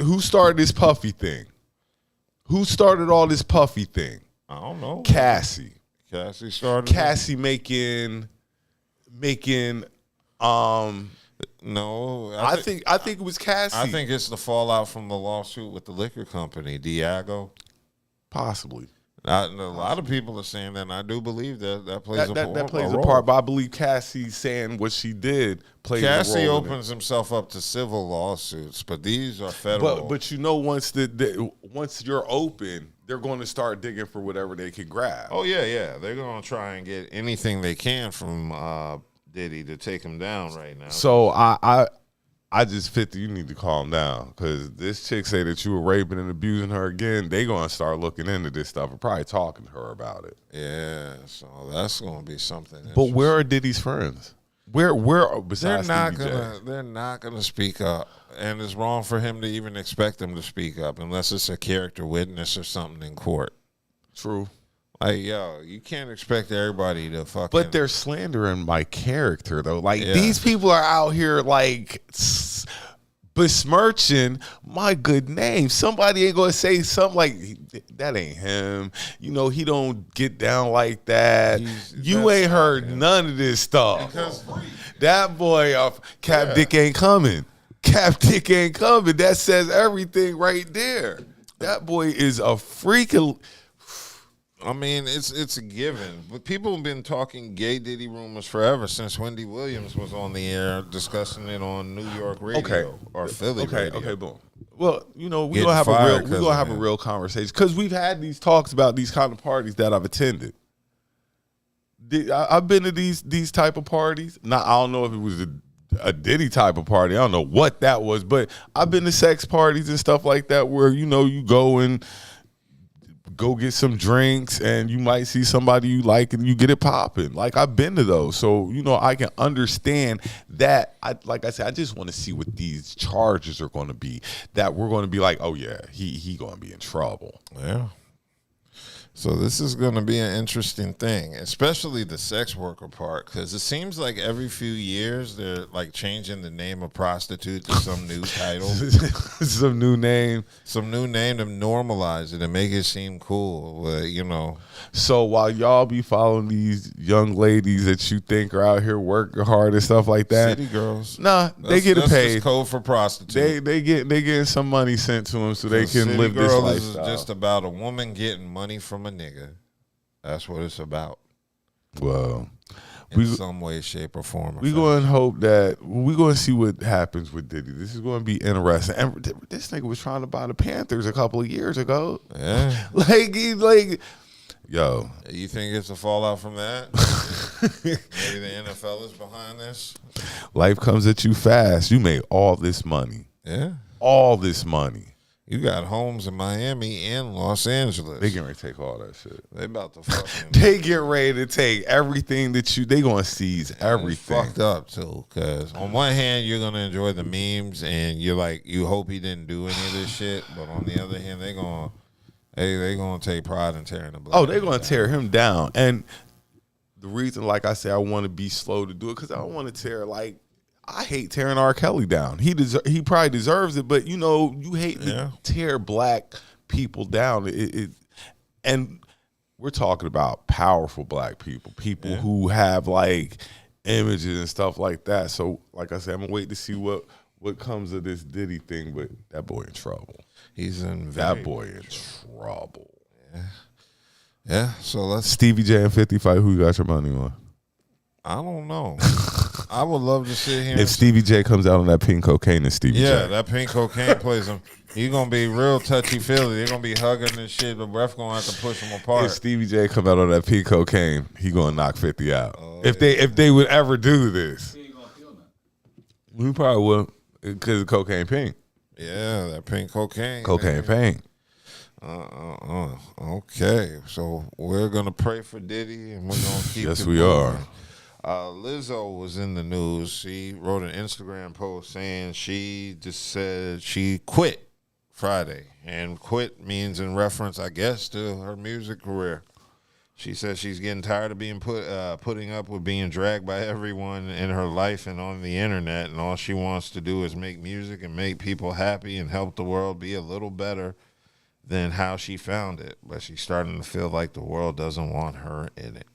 Who started this puffy thing? Who started all this puffy thing? I don't know. Cassie started. Cassie making No, I think it was Cassie. I think it's the fallout from the lawsuit with the liquor company, Diageo. possibly. A lot of people are saying that, and I do believe that plays a role. Part, but I believe Cassie saying what she did plays a role. Cassie opens himself up to civil lawsuits, but these are federal. But once you're open, they're going to start digging for whatever they can grab. Oh yeah, they're going to try and get anything they can from Diddy to take him down right now. So I just 50. You need to calm down because this chick say that you were raping and abusing her again. They gonna start looking into this stuff and probably talking to her about it. Yeah, so that's gonna be something. But where are Diddy's friends? Where besides they're not gonna speak up, and it's wrong for him to even expect them to speak up unless it's a character witness or something in court. True. Like, yo, you can't expect everybody to fucking. But they're slandering my character, though. Like, these people are out here, like, besmirching my good name. Somebody ain't going to say something like, that ain't him. You know, he don't get down like that. You ain't heard none of this stuff. Because that boy, Cap Dick ain't coming. Cap Dick ain't coming. That says everything right there. That boy is a freaking... I mean, it's a given. But people have been talking gay Diddy rumors forever since Wendy Williams was on the air discussing it on New York radio or Philly radio. Okay, boom. Well, you know, we're gonna have a real conversation because we've had these talks about these kind of parties that I've attended. I've been to these type of parties. Now, I don't know if it was a Diddy type of party. I don't know what that was, but I've been to sex parties and stuff like that where, you know, you go get some drinks and you might see somebody you like and you get it popping. Like, I've been to those. So, you know, I can understand that. Like I said, I just want to see what these charges are going to be, that we're going to be like, oh yeah, he going to be in trouble. Yeah. So this is going to be an interesting thing, especially the sex worker part, because it seems like every few years they're like changing the name of prostitute to some new title, some new name to normalize it and make it seem cool. You know. So while y'all be following these young ladies that you think are out here working hard and stuff like that, city girls, they get it paid. Just code for prostitute. They getting some money sent to them so they can live this lifestyle. This is just about a woman getting money from a nigga. That's what it's about. Well, in some way, shape, or form. We're going to hope that we're going to see what happens with Diddy. This is going to be interesting. And this nigga was trying to buy the Panthers a couple of years ago. Yeah. Yo. You think it's a fallout from that? Maybe the NFL is behind this? Life comes at you fast. You made all this money. Yeah. All this money. You got homes in Miami and Los Angeles. They getting ready to take all that shit. They about to fucking... They get ready to take everything that they going to seize everything. It's fucked up, too, because on one hand, you're going to enjoy the memes, and you're like, you hope he didn't do any of this shit, but on the other hand, they're going to They gonna take pride in tearing the black. Oh, they're gonna tear him down. And the reason, like I say, I want to be slow to do it because I don't want to tear. Like, I hate tearing R. Kelly down. He probably deserves it, but you hate to tear black people down. And we're talking about powerful black people who have like images and stuff like that. So, like I said, I'm gonna wait to see what comes of this Diddy thing. But that boy in trouble. He's in that boy in trouble. Yeah. So let's Stevie J and 50 fight. Who you got your money on? I don't know. I would love to sit here. If Stevie J comes out on that pink cocaine, and Stevie J. Yeah, that pink cocaine plays him. He's gonna be real touchy feely. They're gonna be hugging and shit. The ref gonna have to push him apart. If Stevie J come out on that pink cocaine, he gonna knock 50 out. If they would ever do this, He ain't gonna feel nothing. we probably would because of cocaine pink. Yeah, that pink cocaine. Cocaine pink. Okay, so we're gonna pray for Diddy, and we're gonna keep. Yes, it we moving. are. Lizzo was in the news. She wrote an Instagram post saying she just said she quit Friday, and quit means in reference, I guess, to her music career. She says she's getting tired of being putting up with being dragged by everyone in her life and on the internet, and all she wants to do is make music and make people happy and help the world be a little better than how she found it. But she's starting to feel like the world doesn't want her in it,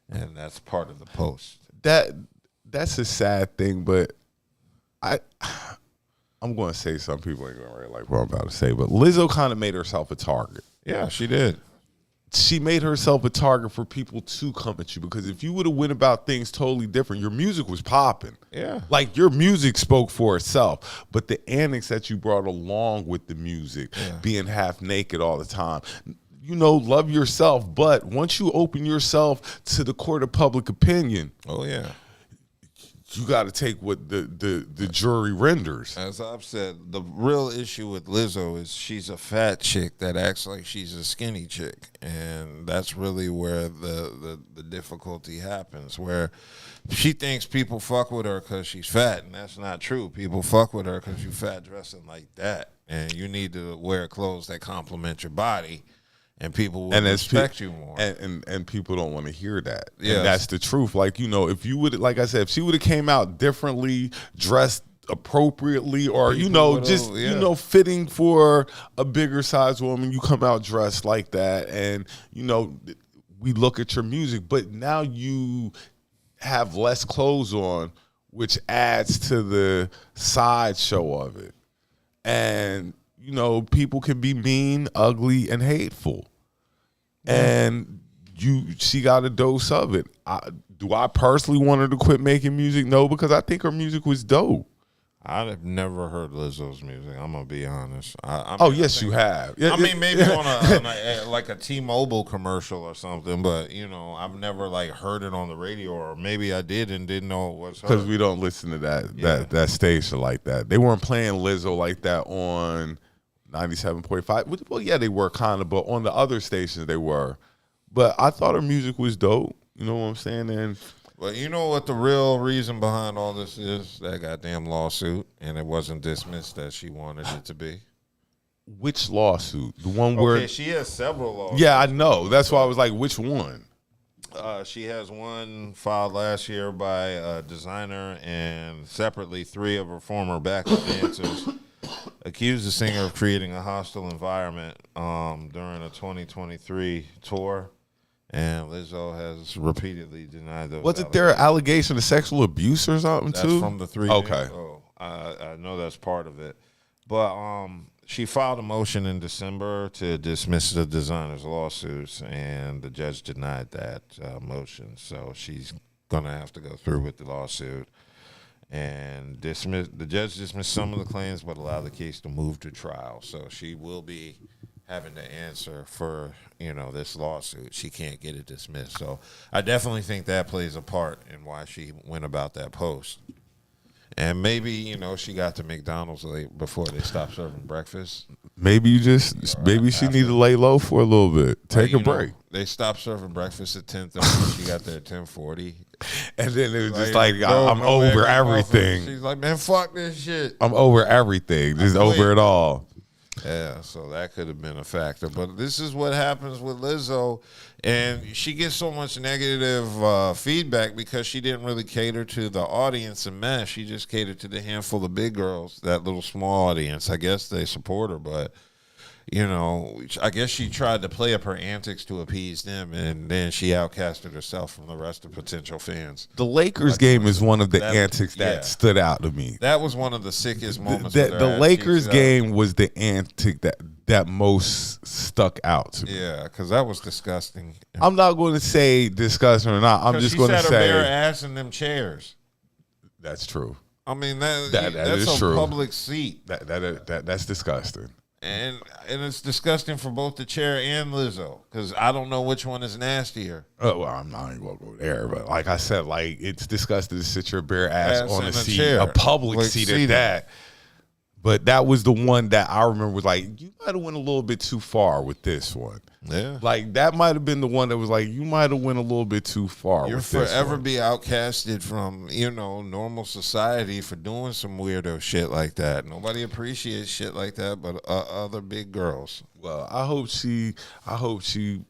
and that's part of the post. That's a sad thing, but I'm going to say some people ain't going to really like what I'm about to say, but Lizzo kind of made herself a target. Yeah, she did. She made herself a target for people to come at you because if you would have went about things totally different, your music was popping. Yeah. Like your music spoke for itself, but the antics that you brought along with the music, being half naked all the time, love yourself. But once you open yourself to the court of public opinion, oh yeah, you got to take what the jury renders. As I've said, the real issue with Lizzo is she's a fat chick that acts like she's a skinny chick, and that's really where the difficulty happens, where she thinks people fuck with her because she's fat, and that's not true. People fuck with her because you fat dressing like that, and you need to wear clothes that complement your body. And people will respect you more. And people don't want to hear that. Yeah, and that's the truth. Like, if you would, like I said, if she would have came out differently, dressed appropriately, or, fitting for a bigger size woman, you come out dressed like that. And, we look at your music, but now you have less clothes on, which adds to the sideshow of it. And, people can be mean, ugly, and hateful. And she got a dose of it. Do I personally want her to quit making music? No, because I think her music was dope. I've never heard Lizzo's music. I'm gonna be honest. Yes, you have. I mean, maybe on a like a T-Mobile commercial or something, but I've never heard it on the radio, or maybe I did and didn't know it was her. Because we don't listen to that station like that. They weren't playing Lizzo like that on 97.5. Well, yeah, they were kind of, but on the other stations they were. But I thought her music was dope. You know what I'm saying? And well, you know what the real reason behind all this is? That goddamn lawsuit, and it wasn't dismissed as she wanted it to be. Which lawsuit? The one where she has several lawsuits. Yeah, I know. That's why I was like, which one? She has one filed last year by a designer, and separately 3 of her former backup dancers accused the singer of creating a hostile environment during a 2023 tour. And Lizzo has repeatedly denied those. Wasn't there an allegation of sexual abuse or something that's too? From the 3. Okay. I know that's part of it. But she filed a motion in December to dismiss the designer's lawsuits, and the judge denied that motion. So she's going to have to go through with the lawsuit. And the judge dismissed some of the claims, but allowed the case to move to trial. So she will be having to answer for, this lawsuit. She can't get it dismissed. So I definitely think that plays a part in why she went about that post. And maybe, she got to McDonald's late before they stopped serving breakfast. Maybe she need to lay low for a little bit. Take a break. They stopped serving breakfast at 10:30. She got there at 10:40. And then it was just I'm over everything. She's like, man, fuck this shit. I'm over everything. Just over it all. Yeah, so that could have been a factor. But this is what happens with Lizzo. And she gets so much negative feedback because she didn't really cater to the audience in mass. She just catered to the handful of big girls, that little small audience. I guess they support her, but, you know, I guess she tried to play up her antics to appease them, and then she outcasted herself from the rest of potential fans. The Lakers game is one of the that, antics that stood out to me. That was one of the sickest moments. The Lakers game was the antic that most stuck out to me. Yeah, because that was disgusting. I'm not going to say disgusting or not. I'm just going to say she sat her bare ass in them chairs. That's true. I mean, that's a true. public seat. That's disgusting. And it's disgusting for both the chair and Lizzo, because I don't know which one is nastier. Oh, well, I'm not even going to go there, but like I said, like it's disgusting to sit your bare ass on a seat, chair. a public seat at that. But that was the one that I remember was like, you might have went a little bit too far with this one. Yeah. Like, that might have been the one that was like, you might have went a little bit too far You'll with this one. You'll forever be outcasted from, normal society for doing some weirdo shit like that. Nobody appreciates shit like that but other big girls. Well, I hope she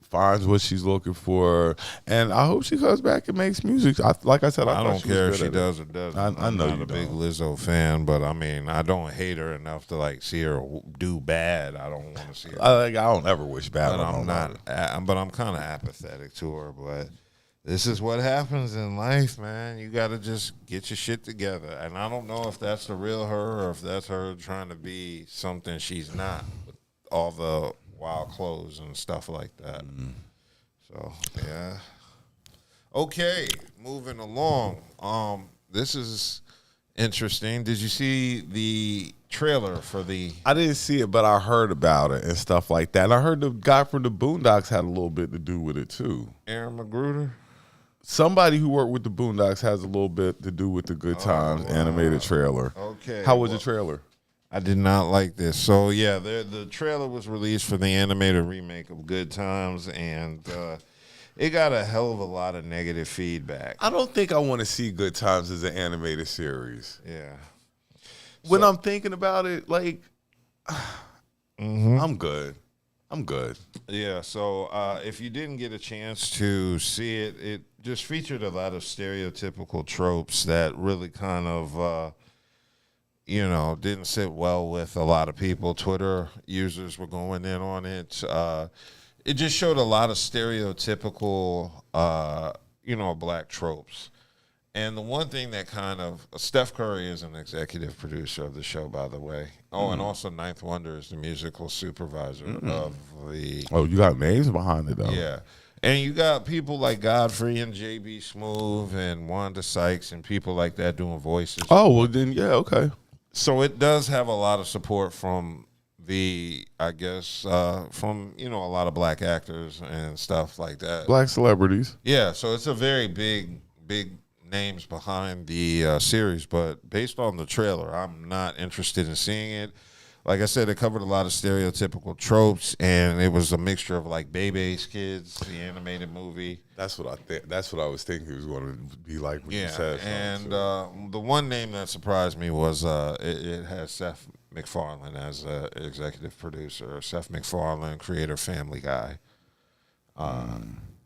finds what she's looking for, and I hope she comes back and makes music. Like I said, I don't care if she does or doesn't. I know I'm not a big Lizzo fan, but I mean, I don't hate her enough to like see her do bad. I don't want to see her. I don't ever wish bad. But I'm kind of apathetic to her. But this is what happens in life, man. You got to just get your shit together. And I don't know if that's the real her or if that's her trying to be something she's not. All the wild clothes and stuff like that. So, yeah. Okay, moving along. This is interesting. Did you see the trailer for the... I didn't see it, but I heard about it and stuff like that. And I heard the guy from the Boondocks had a little bit to do with it, too. Aaron Magruder? Somebody who worked with the Boondocks has a little bit to do with the Good Times animated trailer. Okay. How was the trailer? I did not like this. So, yeah, the trailer was released for the animated remake of Good Times, and it got a hell of a lot of negative feedback. I don't think I want to see Good Times as an animated series. Yeah. When I'm thinking about it, like, I'm good. Yeah, so if you didn't get a chance to see it, it just featured a lot of stereotypical tropes that really kind of... didn't sit well with a lot of people. Twitter users were going in on it. It just showed a lot of stereotypical, black tropes. And the one thing that Steph Curry is an executive producer of the show, by the way. Oh, and also Ninth Wonder is the musical supervisor of the... Oh, you got names behind it, though. Yeah. And you got people like Godfrey and J.B. Smoove and Wanda Sykes and people like that doing voices. Oh, well, then, yeah, okay. So it does have a lot of support from a lot of black actors and stuff like that. Black celebrities. Yeah, so it's a very big names behind the series, but based on the trailer, I'm not interested in seeing it. Like I said, it covered a lot of stereotypical tropes, and it was a mixture of like Bebe's Kids, the animated movie. That's what I was thinking it was going to be like when you said. And the one name that surprised me was it has Seth MacFarlane as executive producer. Seth MacFarlane, creator, Family Guy.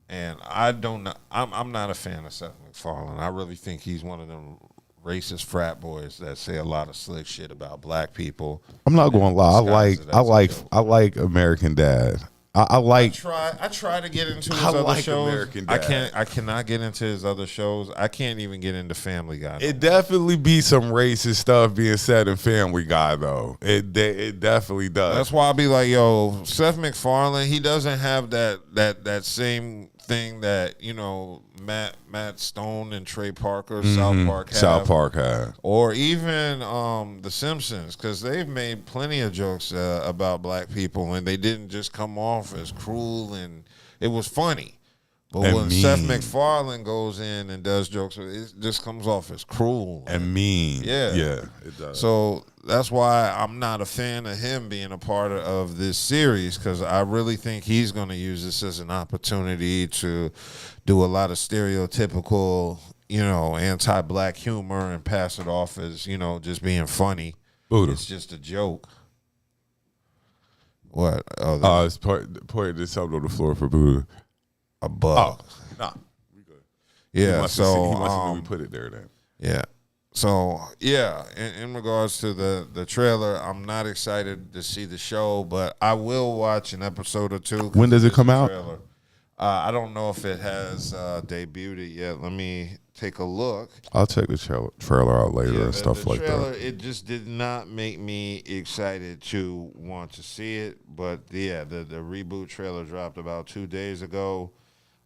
And I don't know. I'm not a fan of Seth MacFarlane. I really think he's one of them racist frat boys that say a lot of slick shit about black people. I'm not going to lie. I like American Dad. I try to get into his other shows. American Dad. I cannot get into his other shows. I can't even get into Family Guy. It definitely be some racist stuff being said in Family Guy, though. It definitely does. That's why I be like, yo, Seth MacFarlane, he doesn't have that same thing that Matt Stone and Trey Parker, South Park have, or even The Simpsons, because they've made plenty of jokes about black people, and they didn't just come off as cruel, and it was funny. But when Seth MacFarlane goes in and does jokes, it just comes off as cruel and mean. Yeah, it does. So that's why I'm not a fan of him being a part of this series, because I really think he's going to use this as an opportunity to do a lot of stereotypical, anti-black humor and pass it off as, just being funny. Budha. It's just a joke. What? Oh, It's there's something on the floor for Buddha. a bug. Nah, we good. Yeah. He must have knew we put it there then. Yeah. So yeah, in regards to the trailer, I'm not excited to see the show, but I will watch an episode or two. When does it come out? Trailer. I don't know if it has debuted it yet. Let me take a look. I'll check the trailer out later and stuff like trailer, that. It just did not make me excited to want to see it. But yeah, the reboot trailer dropped about 2 days ago.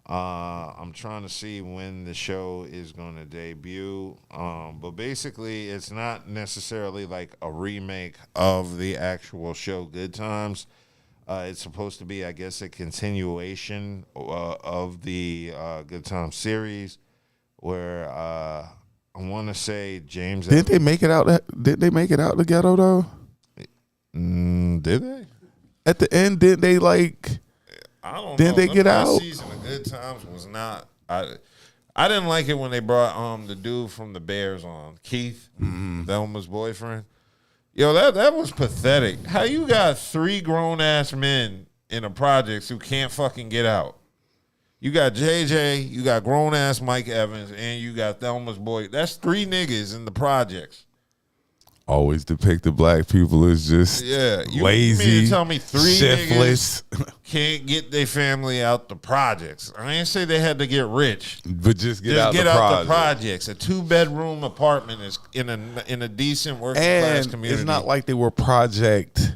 I'm trying to see when the show is going to debut. But basically, it's not necessarily like a remake of the actual show Good Times. It's supposed to be, I guess, a continuation of the Good Times series, where I want to say James. Did they make it out? Did they make it out the ghetto though? Did they? At the end, did they like? I don't know. Did they get out? Season of Good Times was not. I didn't like it when they brought the dude from the Bears on, Keith, Thelma's boyfriend. Yo, that was pathetic. How you got 3 grown-ass men in the projects who can't fucking get out? You got JJ, you got grown-ass Mike Evans, and you got Thelma's boy. That's 3 niggas in the projects. Always depict the black people as just lazy, you mean to tell me 3 shiftless, niggas can't get their family out the projects? I ain't say they had to get rich, but just get out the projects. A 2-bedroom apartment is in a decent working class community. It's not like they were project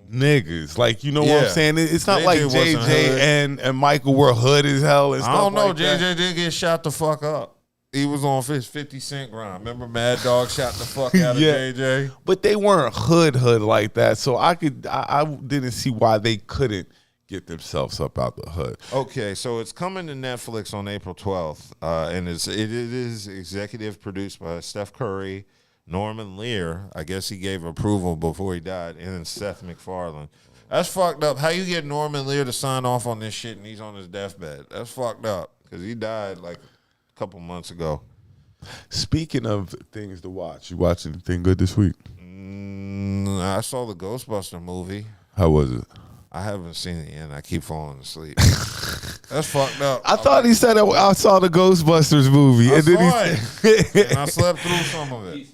niggas. Like, you know what I'm saying? It's not like JJ and Michael were hood as hell and stuff. I don't know. Like JJ did get shot the fuck up. He was on his 50 Cent grind. Remember Mad Dog shot the fuck out of JJ? But they weren't hood like that. So I didn't see why they couldn't get themselves up out the hood. Okay, so it's coming to Netflix on April 12th. And it is executive produced by Steph Curry, Norman Lear. I guess he gave approval before he died. And then Seth MacFarlane. That's fucked up. How you get Norman Lear to sign off on this shit and he's on his deathbed? That's fucked up. Because he died like couple months ago. Speaking of things to watch, you watch anything good this week? I saw the Ghostbuster movie. How was it? I haven't seen it yet. I keep falling asleep. That's fucked up. I thought he said I saw the Ghostbusters movie. And I slept through some of it.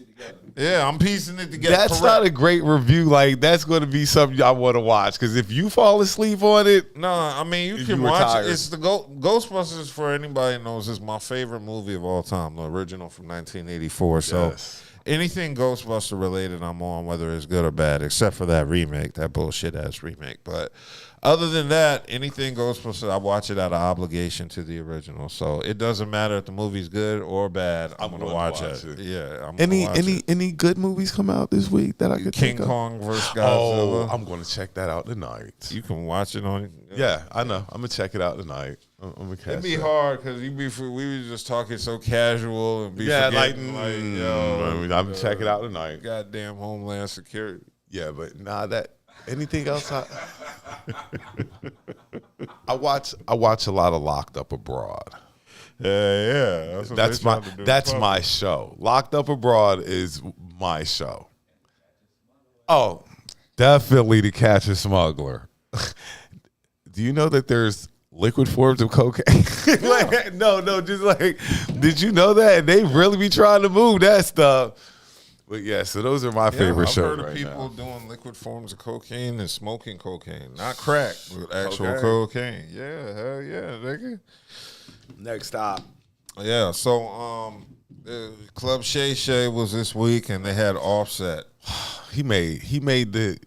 Yeah, I'm piecing it together. That's not a great review. Like, that's going to be something I want to watch. Because if you fall asleep on it, no, I mean you can watch it. It's the Ghostbusters. For anybody who knows, is my favorite movie of all time. The original from 1984. So anything Ghostbuster related, I'm on, whether it's good or bad, except for that remake, that bullshit ass remake. But other than that, anything Ghostbusters, I watch it out of obligation to the original. So it doesn't matter if the movie's good or bad. I'm gonna watch it. Yeah. Any good movies come out this week that I could King Kong versus Godzilla. Oh, I'm gonna check that out tonight. You can watch it on. Yeah, I know. I'm gonna check it out tonight. I'm gonna catch It'd be hard because we were just talking so casual and I'm gonna check it out tonight. Goddamn Homeland Security. Yeah, but anything else? I watch a lot of Locked Up Abroad. Yeah. That's my show. Locked Up Abroad is my show. Oh, definitely To Catch a Smuggler. Do you know that there's liquid forms of cocaine? No, just like, did you know that? And they really be trying to move that stuff. But yeah, so those are my favorite shows. I've heard of people doing liquid forms of cocaine and smoking cocaine, not crack, but actual cocaine. Yeah, hell yeah, nigga. Next stop. Yeah, so Club Shay Shay was this week, and they had Offset. He made the.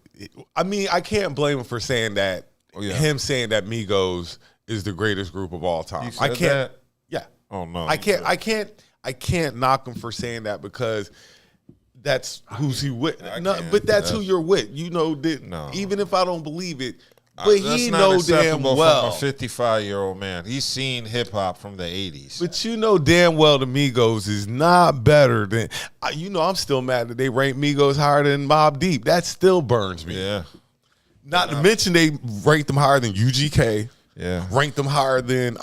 I mean, I can't blame him for saying that. Oh, yeah. Him saying that Migos is the greatest group of all time. I can't. That? Yeah. Oh no. I can't knock him for saying that because that's who's he with. No, but that's who you're with. You know that. No. Even if I don't believe it, but he know damn well. From a 55-year-old man, he's seen hip hop from the 80s. But you know damn well the Migos is not better than. I'm still mad that they ranked Migos higher than Mobb Deep. That still burns me. Yeah. Not to mention they ranked them higher than UGK. Yeah. Ranked them higher than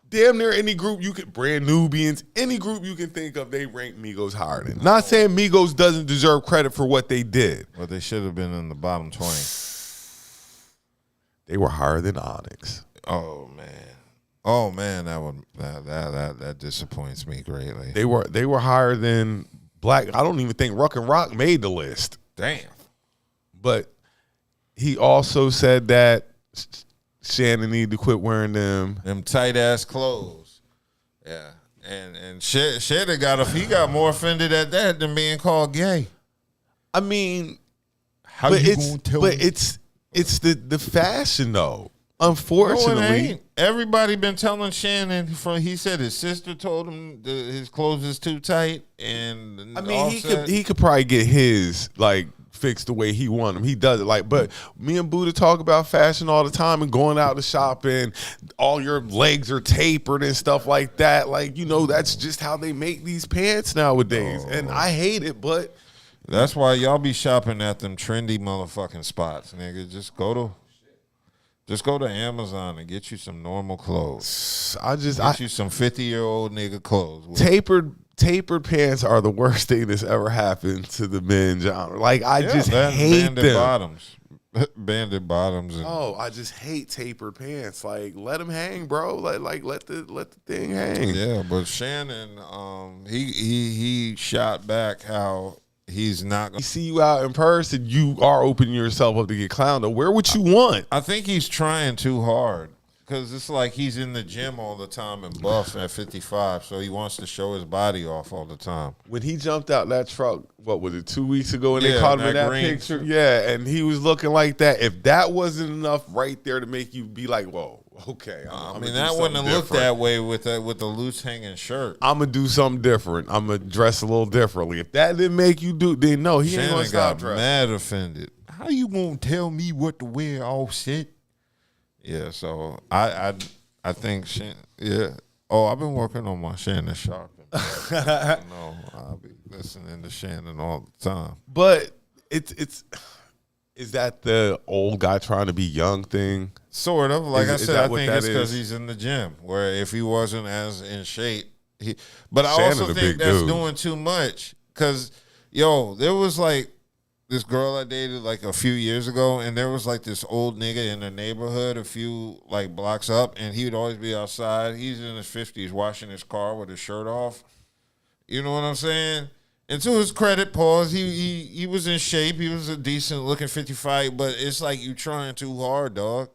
damn near any group you could, Brand Nubians, any group you can think of, they rank Migos higher than. Not saying Migos doesn't deserve credit for what they did. But they should have been in the bottom 20. They were higher than Onyx. Oh man, that disappoints me greatly. They were higher than Black. I don't even think Ruck and Rock made the list. Damn. But he also said that Shannon needed to quit wearing them tight ass clothes. Yeah. And Shannon got more offended at that than being called gay. I mean, How you gonna tell me? it's the fashion though. Unfortunately, no, it ain't. Everybody been telling Shannon he said his sister told him his clothes is too tight, and I mean he could probably get his like fixed the way he want them. He does it like, but me and Budha talk about fashion all the time and going out to shopping. All your legs are tapered and stuff like that. Like, that's just how they make these pants nowadays, and I hate it, but that's why y'all be shopping at them trendy motherfucking spots, nigga. Just go to Amazon and get you some normal clothes. Get you some 50-year-old nigga clothes. Tapered pants are the worst thing that's ever happened to the men genre. Like I just hate banded them. Bottoms. Banded bottoms. I just hate tapered pants. Like let them hang, bro. Like let the thing hang. Yeah, but Shannon, he shot back how he's not going to see you out in person. You are opening yourself up to get clowned. Where would you want? I think he's trying too hard because it's like he's in the gym all the time and buff at 55, so he wants to show his body off all the time. When he jumped out that truck, what was it, 2 weeks ago, and they caught him in that picture? Yeah, and he was looking like that. If that wasn't enough right there to make you be like, whoa, okay. I mean, that wouldn't have looked that way with the loose hanging shirt. I'm going to do something different. I'm going to dress a little differently. If that didn't make you do, then no, he ain't going to stop dressing. Mad offended. How you going to tell me what to wear all shit? Yeah, so I think I've been working on my Shannon Sharpen. I'll be listening to Shannon all the time. But is that the old guy trying to be young thing? Sort of. Like I said, I think it's because he's in the gym. Where if he wasn't as in shape, but I also think that's doing too much. Because there was like this girl I dated like a few years ago, and there was like this old nigga in the neighborhood a few like blocks up, and he would always be outside. He's in his 50s washing his car with his shirt off. You know what I'm saying? And to his credit, pause, he was in shape. He was a decent looking 55, but it's like you trying too hard, dog.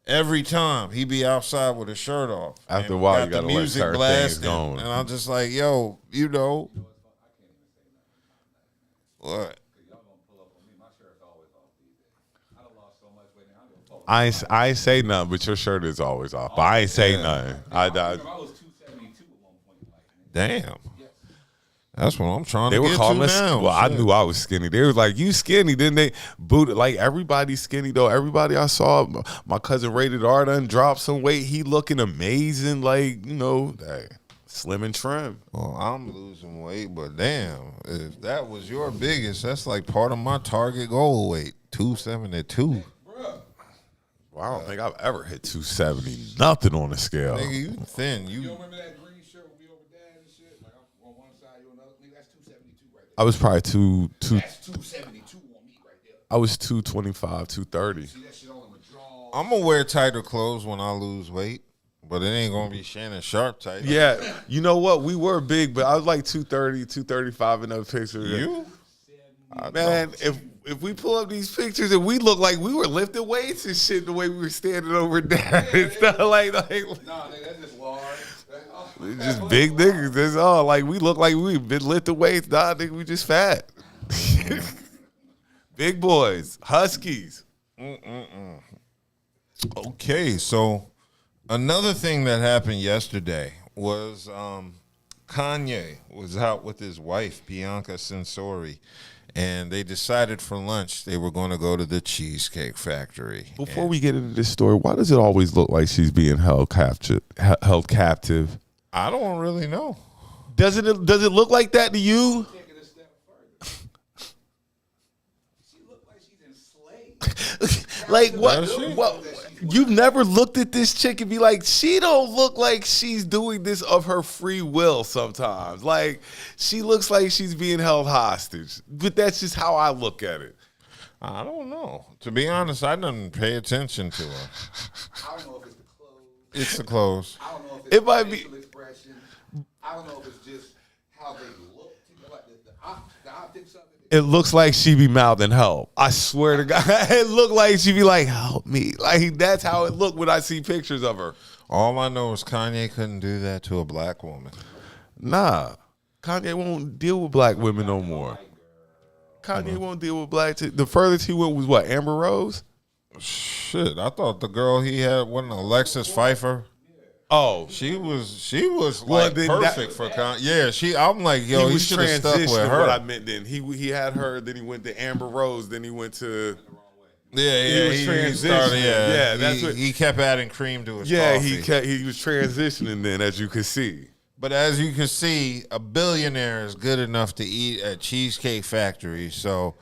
Every time he be outside with his shirt off. After a while, you got to let certain things go. And I'm just like, what? I ain't say nothing, but your shirt is always off. But I ain't say nothing. I was 272 at one point. Damn. That's what I'm trying to get They were calling us. now. Well, I knew I was skinny. They was like, "You skinny?" Then they booted like everybody's skinny though. Everybody I saw, my cousin Rated R done dropped some weight. He looking amazing, like slim and trim. Well, I'm losing weight, but damn, if that was your biggest, that's like part of my target goal weight, 272. Well, I don't think I've ever hit 270. Nothing on the scale. Nigga, you thin. You remember that green shirt when we over dad and shit? Like I'm on one side, you on the other. Nigga, that's 272 right there. I was probably two. That's 272 on me right there. I was 225, 230. See that shit on the draw. I'm gonna wear tighter clothes when I lose weight, but it ain't gonna be Shannon Sharp tight. Yeah, you know what? We were big, but I was like 230, 235 in that picture. You? Man, if we pull up these pictures and we look like we were lifting weights and shit the way we were standing over there, it's not like nah, nigga, that's just large. Just big niggas. That's all. Like we look like we've been lifting weights. Nah, nigga, we just fat. Big boys, huskies. Okay, so another thing that happened yesterday was Kanye was out with his wife Bianca Censori. And they decided for lunch they were going to go to the Cheesecake Factory. Before we get into this story, why does it always look like she's being held captive? I don't really know. Does it look like that to you? Take it a step further. She looked like she's enslaved. Like what? Does she? What? That she's You've never looked at this chick and be like, she don't look like she's doing this of her free will sometimes. Like, she looks like she's being held hostage. But that's just how I look at it. I don't know. To be honest, I didn't pay attention to her. I don't know if it's the clothes. It's the clothes. I don't know if it's It might be- facial expression. I don't know if it's just how they look. Like the optics of it. It looks like she be mouthing help. I swear to God. It looked like she be like, help me. Like, that's how it looked when I see pictures of her. All I know is Kanye couldn't do that to a black woman. Nah. Kanye won't deal with black women no more. Kanye won't deal with black chicks. The furthest he went was what, Amber Rose? Shit, I thought the girl he had wasn't Alexis Pfeiffer. Oh, She was Well, like then perfect for Kanye. Yeah, I'm like, yo, he was should have stuck with transitioning. her. What I meant then, he had her. Then he went to Amber Rose. Then he went to Yeah, He was transitioning. Yeah, that's what- he kept adding cream to his coffee. he was transitioning then, as you could see. But as you can see, a billionaire is good enough to eat at Cheesecake Factory. So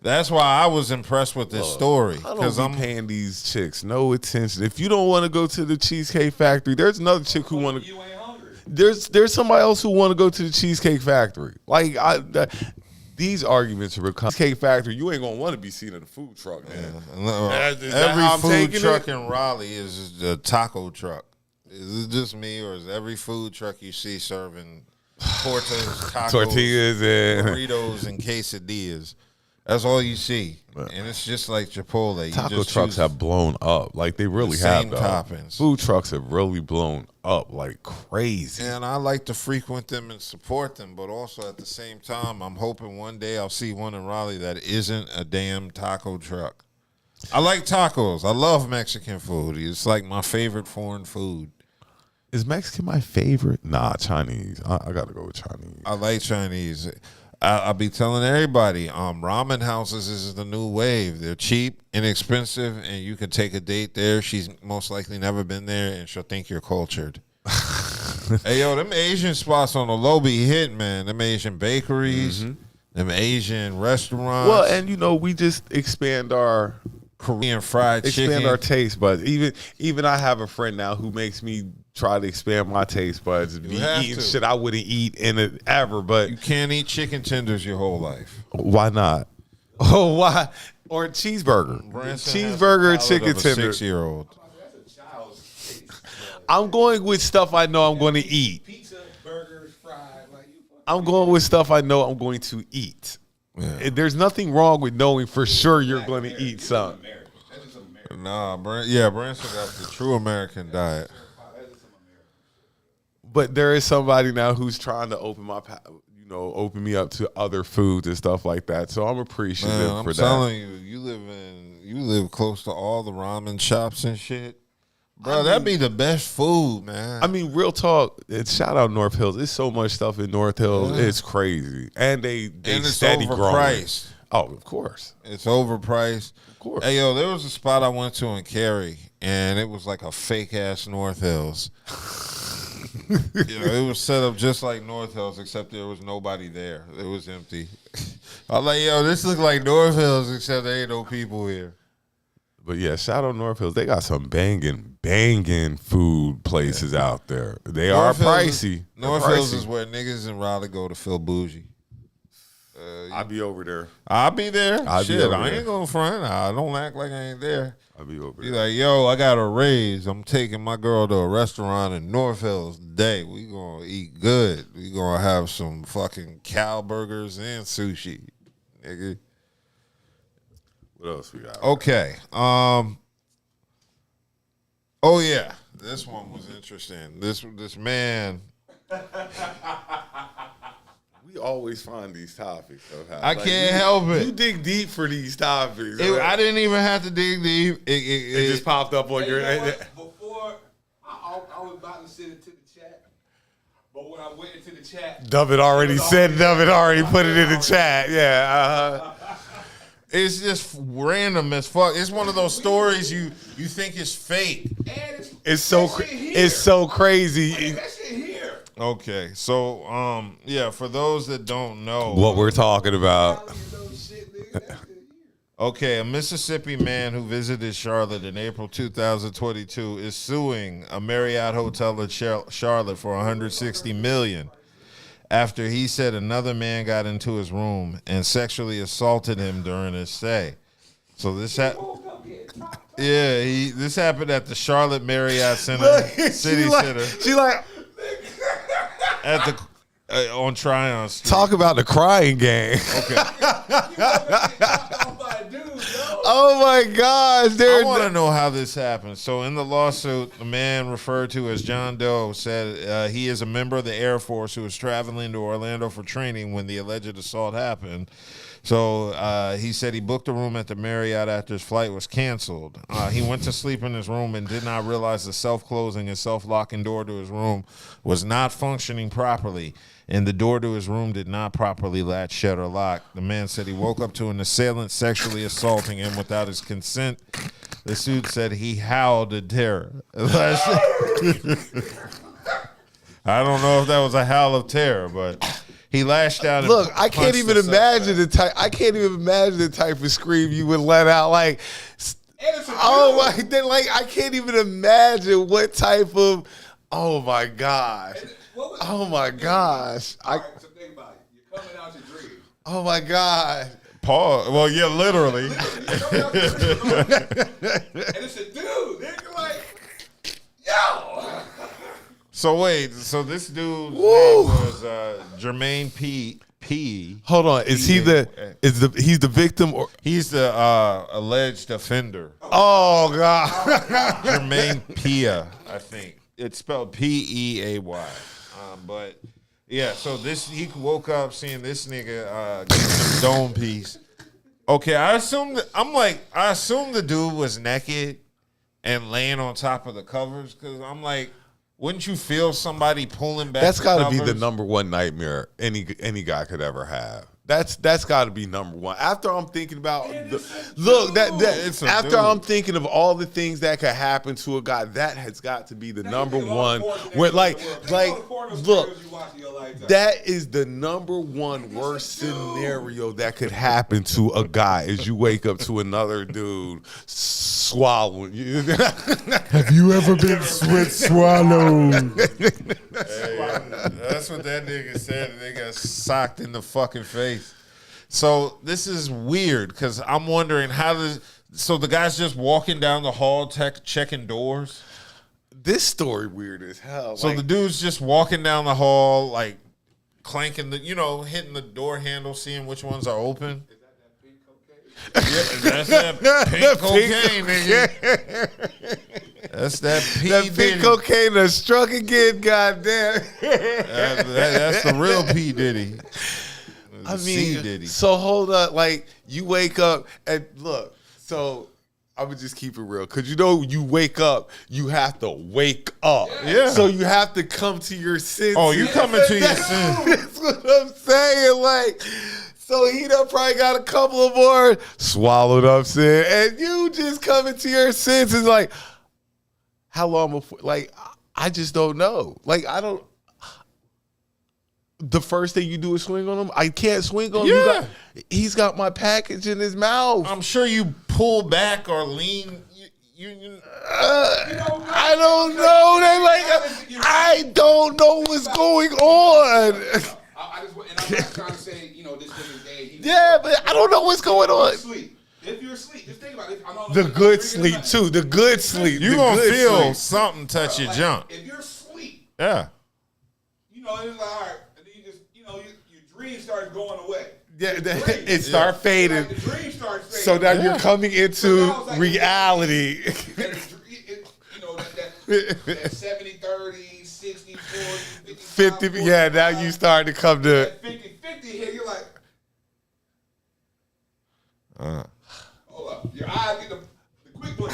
that's why I was impressed with this story. I Because don't be paying these chicks no attention. If you don't want to go to the Cheesecake Factory, there's another chick who want to. You ain't hungry. There's somebody else who want to go to the Cheesecake Factory. Like these arguments are becoming Cheesecake Factory. You ain't gonna want to be seen in a food truck, man. Is that how I'm Every food taking truck it? in Raleigh is a taco truck. Is it just me, or is every food truck you see serving tortas, tacos, Tortillas and burritos, and quesadillas? That's all you see, and it's just like Chipotle. You taco just trucks choose have blown up. Like they really the have. same Though. toppings. Food trucks have really blown up like crazy. And I like to frequent them and support them, but also at the same time, I'm hoping one day I'll see one in Raleigh that isn't a damn taco truck. I like tacos. I love Mexican food. It's like my favorite foreign food. Is Mexican my favorite? Nah, Chinese. I gotta go with Chinese. I like Chinese. I'll be telling everybody, ramen houses is the new wave. They're cheap, inexpensive, and you can take a date there. She's most likely never been there, and she'll think you're cultured. Hey, yo, them Asian spots on the low be hit, man. Them Asian bakeries, them Asian restaurants. Well, and we just expand our Korean fried chicken. our taste buds. Even I have a friend now who makes me try to expand my taste buds. Be have eating to. shit I wouldn't eat in it ever. But You can't eat chicken tenders your whole life. why not? Oh, why? Or a cheeseburger. Branson has Cheeseburger and the palate chicken of a tender. 6-year-old. That's a child's taste. I'm going with stuff I know I'm going to eat. Pizza, burgers, fried. Like you. I'm going with stuff I know I'm going to eat. Yeah. There's nothing wrong with knowing for sure you're going to eat something. American. That's just American. Nah, Branson got the true American diet. That's just some American. But there is somebody now who's trying to open open me up to other foods and stuff like that. So I'm appreciative Man, I'm for that. telling you, you live close to all the ramen shops and shit. Bro, that'd be the best food, man. I mean, real talk. Shout out North Hills. There's so much stuff in North Hills. It's crazy, and they and it's steady growing. overpriced. Oh, of course. It's overpriced. Of course. Hey, yo, there was a spot I went to in Cary, and it was like a fake-ass North Hills. It was set up just like North Hills, except there was nobody there. It was empty. I was like, yo, this looks like North Hills, except there ain't no people here. But yeah, shout out North Hills. They got some banging food places out there. They are pricey. North They're Hills pricey. is where niggas in Raleigh go to feel bougie. I'll be over there. I'll be there. I'll be Shit, over I there. ain't gonna front. I don't act like I ain't there. I'll be over Be there. like, yo, I got a raise. I'm taking my girl to a restaurant in North Hills today. We gonna eat good. We gonna have some fucking cow burgers and sushi, nigga. What else we got? Okay. Oh yeah, this one was interesting. This man. We always find these topics. I can't help it. You dig deep for these topics. I didn't even have to dig deep. It just popped up on your. You know what? Before, I was about to send it to the chat, but when I went into the chat, David already said. David already put it in the chat. Yeah. It's just random as fuck. It's one of those stories you think is fake. and It's so that shit here. it's so crazy. That shit here. Okay, so yeah, for those that don't know, What we're talking about. Those shit, nigga, that shit here. Okay, a Mississippi man who visited Charlotte in April 2022 is suing a Marriott hotel in Charlotte for $160 million after he said another man got into his room and sexually assaulted him during his stay. So this this happened at the Charlotte Marriott Center, City Center. She like at the on Tryon Street. Talk about the crying game. Okay. Oh my gosh, I want to know how this happened. So in the lawsuit, the man referred to as John Doe said he is a member of the Air Force who was traveling to Orlando for training when the alleged assault happened. So he said he booked a room at the Marriott after his flight was canceled. He went to sleep in his room and did not realize the self-closing and self-locking door to his room was not functioning properly, and the door to his room did not properly latch shut or lock. The man said he woke up to an assailant sexually assaulting him without his consent. The suit said he howled in terror. I don't know if that was a howl of terror, but he lashed out. And look, I can't even imagine the type. I can't even imagine the type of scream you would let out. Like, oh my! Then like, I can't even imagine what type of. Oh my gosh! Oh my gosh! All right, so think about it. You're coming out your dream. Oh my god! Paul. Well, yeah, literally. And it's a dude. Nigga, like, yo. So wait, so this dude's name was Jermaine P. Hold on, is he he's the victim or he's the alleged offender? Oh god, Jermaine Pia, I think it's spelled Peay. But yeah, so he woke up seeing this nigga getting a dome piece. Okay, I assume the dude was naked and laying on top of the covers because I'm like. Wouldn't you feel somebody pulling back? That's got to be the number one nightmare any guy could ever have. That's got to be number one. After I'm thinking about I'm thinking of all the things that could happen to a guy, that has got to be the number one. Where look, that is the number one worst scenario that could happen to a guy is you wake up to another dude swallowing you. Have you ever been swallowed? That's what that nigga said. And they got socked in the fucking face. So this is weird because I'm wondering so the guy's just walking down the hall checking doors? This story weird as hell. So the dude's just walking down the hall, like clanking hitting the door handle, seeing which ones are open. Is that pink cocaine? Yeah, that's that pink cocaine, nigga. That's that P. That pink cocaine that struck again, goddamn. That's the real P. Diddy. I mean, so hold up, like you wake up and look. So I would just keep it real, because you wake up, you have to wake up. Yeah. So you have to come to your senses. Oh, you coming to your senses? That's what I'm saying. Like, so he done probably got a couple of more swallowed up, sin, and you just coming to your senses. Like, how long before? Like, I just don't know. Like, I don't. The first thing you do is swing on him. I can't swing on him. Yeah. He's got my package in his mouth. I'm sure you pull back or lean. I don't know. I don't know what's going on. And I'm not trying to say, this nigga's gay. Yeah, but I don't know what's going on. If you're asleep, just think about it. The good sleep, too. The good sleep. You going to feel something touch your junk. If you're asleep, yeah. it's like, all right. Your dream starts going away. Yeah, it starts fading. Like the dream starts fading. So now you're coming into reality. That 70-30, 60-40, 50. Yeah, now you start to come to 50-50 here. You're like, hold up. Your eyes get the quick look.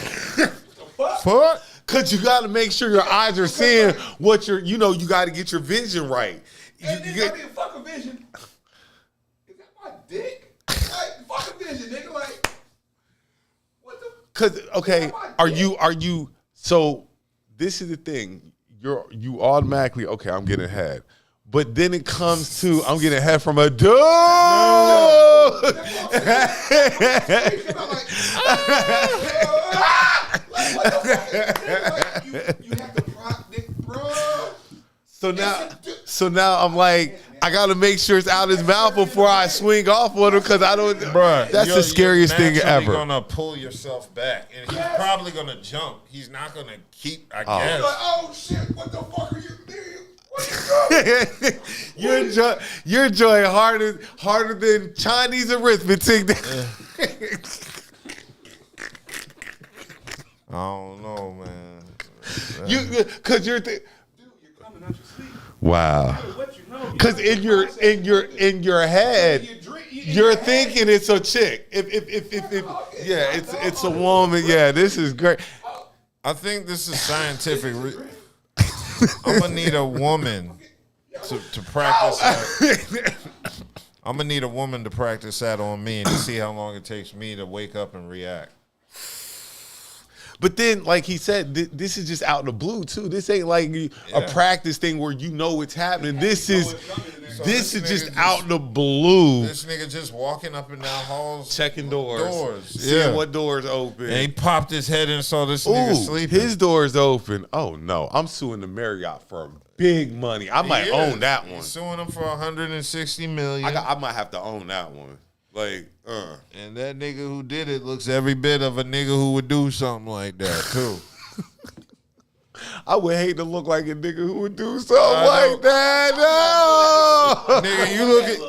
What the fuck? Because you got to make sure your eyes are seeing what you got to get your vision right. And then I mean, fuck a vision. Is that my dick? Like, fuck a vision, nigga. Like, what the? Because are you? So this is the thing. You automatically I'm getting ahead. But then it comes to I'm getting head from a dude. So now I'm like, I gotta make sure it's out his mouth before I swing off on him because I don't. Bruh, that's the scariest thing ever. You're gonna pull yourself back, and he's probably gonna jump. He's not gonna keep. I guess. Like, oh shit! What the fuck are you doing? What you doing? You're enjoying harder than Chinese arithmetic. I don't know, man. Because you're. Dude, you're coming out your sleep. Wow. Because in your head, you're thinking it's a chick. If it's a woman. Yeah, this is great. I think this is scientific. I'm gonna need a woman to practice that. I'm gonna need a woman to practice that on me and to see how long it takes me to wake up and react. But then, like he said, this is just out in the blue too. This ain't like a practice thing where you know it's happening. This is just out in the blue. This nigga just walking up and down halls, checking doors, seeing what doors open. And he popped his head in and saw this nigga sleeping. His door's open. Oh no, I'm suing the Marriott for big money. I might own that one. He's suing him for $160 million. I might have to own that one. Like, And that nigga who did it looks every bit of a nigga who would do something like that, too. I would hate to look like a nigga who would do something like that. No! Nigga, you look at...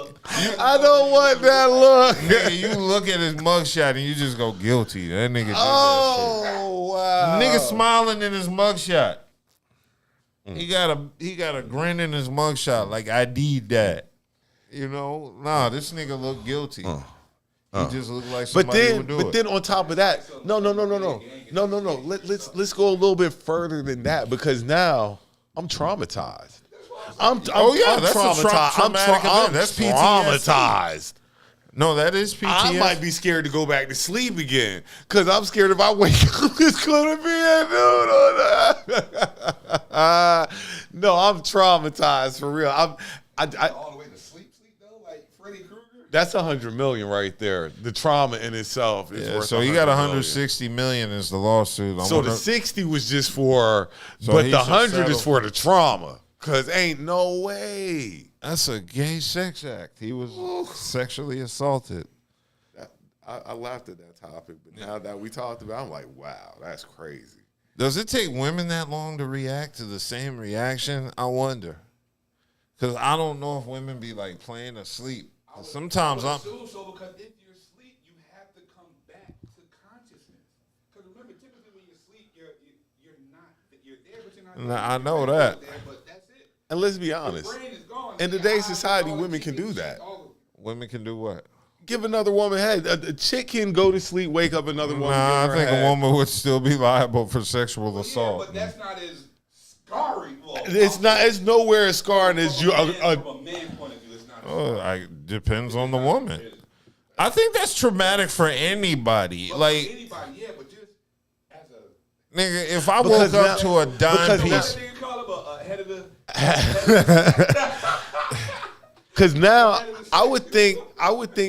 I don't want that look. Nigga, you look at his mugshot and you just go guilty. That nigga did that shit. Wow. Nigga smiling in his mugshot. He got a grin in his mugshot like I did that. You know, nah, this nigga look guilty. He just look like somebody would do it. But then on top of that, no. Let's go a little bit further than that because now I'm traumatized. I'm traumatized. That's PTSD. Traumatized. No, that is PTSD. I might be scared to go back to sleep again because I'm scared if I wake up, it's gonna be a dude on that. No, I'm traumatized for real. All the way to sleep though, like Freddy Krueger. That's $100 million right there. The trauma in itself is worth. So you got $160 million is the lawsuit. So the 60 was just for, but the 100 is for the trauma. Cause ain't no way. That's a gay sex act. He was sexually assaulted. I laughed at that topic, but now that we talked about it, I'm like, wow, that's crazy. Does it take women that long to react to the same reaction? I wonder. Because I don't know if women be like playing asleep. Sometimes I'm. So because if you're asleep, you have to come back to consciousness. Because remember, typically when you're asleep, you're there, but you're not. I know that. But that's it. And let's be honest. In today's society, women can do that. Women can do what? Give another woman head. A chick can go to sleep, wake up another woman. Nah, I think a woman would still be liable for sexual assault. Yeah, but that's not as scarring. Well, it's nowhere as scarring as you. From a man's point of view, it's not. Depends on the woman. I think that's traumatic for anybody. Like anybody, yeah, but just as a nigga, if I woke up to a dime piece. You call him a head of the. Because now I would think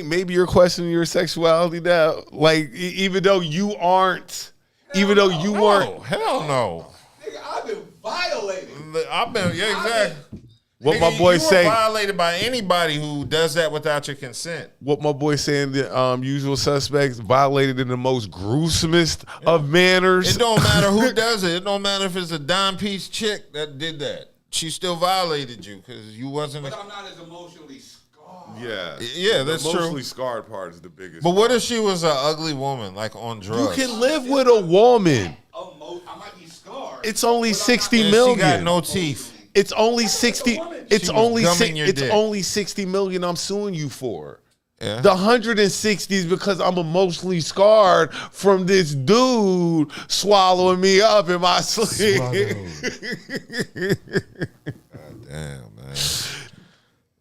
maybe you're questioning your sexuality now. Like even though you aren't, weren't. Hell no. Nigga, I've been violated. Exactly. What Nigga, my boy say? Violated by anybody who does that without your consent. What my boy saying? The usual suspects violated in the most gruesomest of manners. It don't matter who does it. It don't matter if it's a dime piece chick that did that. She still violated you because you wasn't. But I'm not as emotionally scarred. Yeah, that's true. The emotionally scarred part is the biggest. But what if she was an ugly woman, like on drugs? You can live with a woman. I might be scarred. It's only 60 million. She got no teeth. It's only 60. It's only it's only 60 million. I'm suing you for. Yeah. The 160 is because I'm emotionally scarred from this dude swallowing me up in my sleep. God damn, man.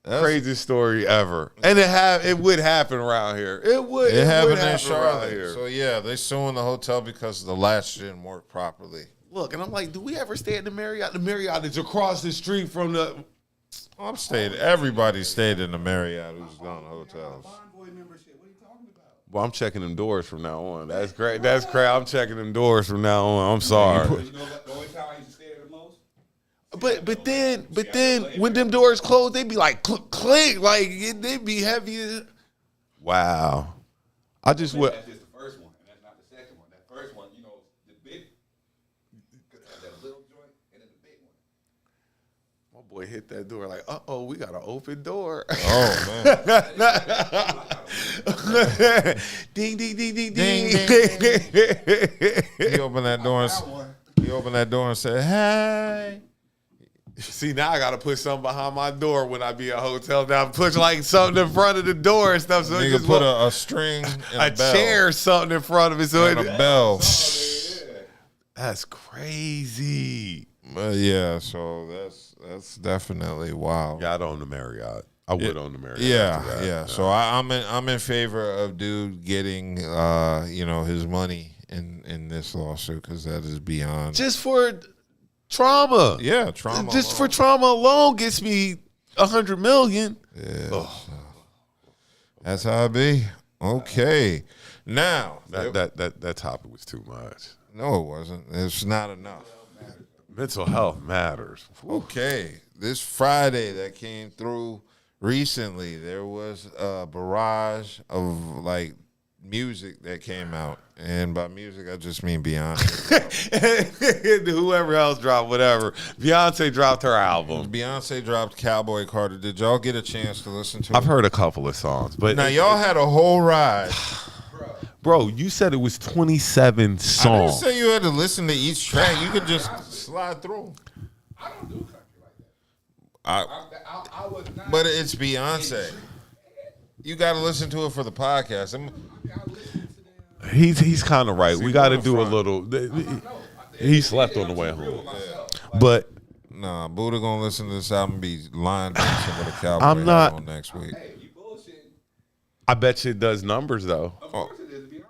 Craziest story ever. And it would happen around here. It happened in Charlotte. So yeah, they suing the hotel because the latch didn't work properly. Look, and I'm like, do we ever stay at the Marriott? The Marriott is across the street from the I'm stayed. Everybody stayed in the Marriott who's gone to hotels. Bonvoy membership. What are you talking about? Well, I'm checking them doors from now on. That's great. That's great. I'm checking them doors from now on. I'm sorry. You know what? The only time I used to stay there the most. But then when them doors close, they be like click, click, like they be heavy. Wow. I just would. That's just the first one, and that's not the second one. That first one, you know, the big, that little joint, and then the big one. My boy hit that door like, we got an open door. Oh man! Ding, ding, ding, ding, Ding, ding. He opened that door. He opened that door and said, "Hey." See, now I gotta put something behind my door when I be at a hotel. Now put like something in front of the door and stuff. So it Nigga just put a string and a bell. chair or something in front of it. So And a bell. That's crazy. Yeah, so that's definitely wild. Yeah, I'd own the Marriott. I would own the Marriott. Yeah. So I'm in favor of dude getting his money in this lawsuit because that is beyond. Just for trauma. Yeah, trauma. Just alone. for trauma alone gets me $100 million. Yeah. Oh. That's how it be. Okay. Now That topic was too much. no, it wasn't. It's not enough. Mental health matters. Okay. This Friday that came through recently, there was a barrage of like music that came out. And by music, I just mean Beyonce. Whoever else dropped whatever. Beyonce dropped her album. Beyonce dropped Cowboy Carter. Did y'all get a chance to listen to it? I've heard a couple of songs, but Now, y'all had a whole ride. bro, you said it was 27 I didn't songs. say you had to listen to each track. You could just slide through. I don't do country like that. I was not. But it's Beyonce. You got to listen to it for the podcast. I listen to them. He's kind of right. We got to do a front. little. He slept on the way home, but Nah, Buddha gonna listen to this album and be lying dancing with a cowboy I'm hat not- on next week. Hey, you bullshit. I bet you it does numbers though. Of course it is Beyonce.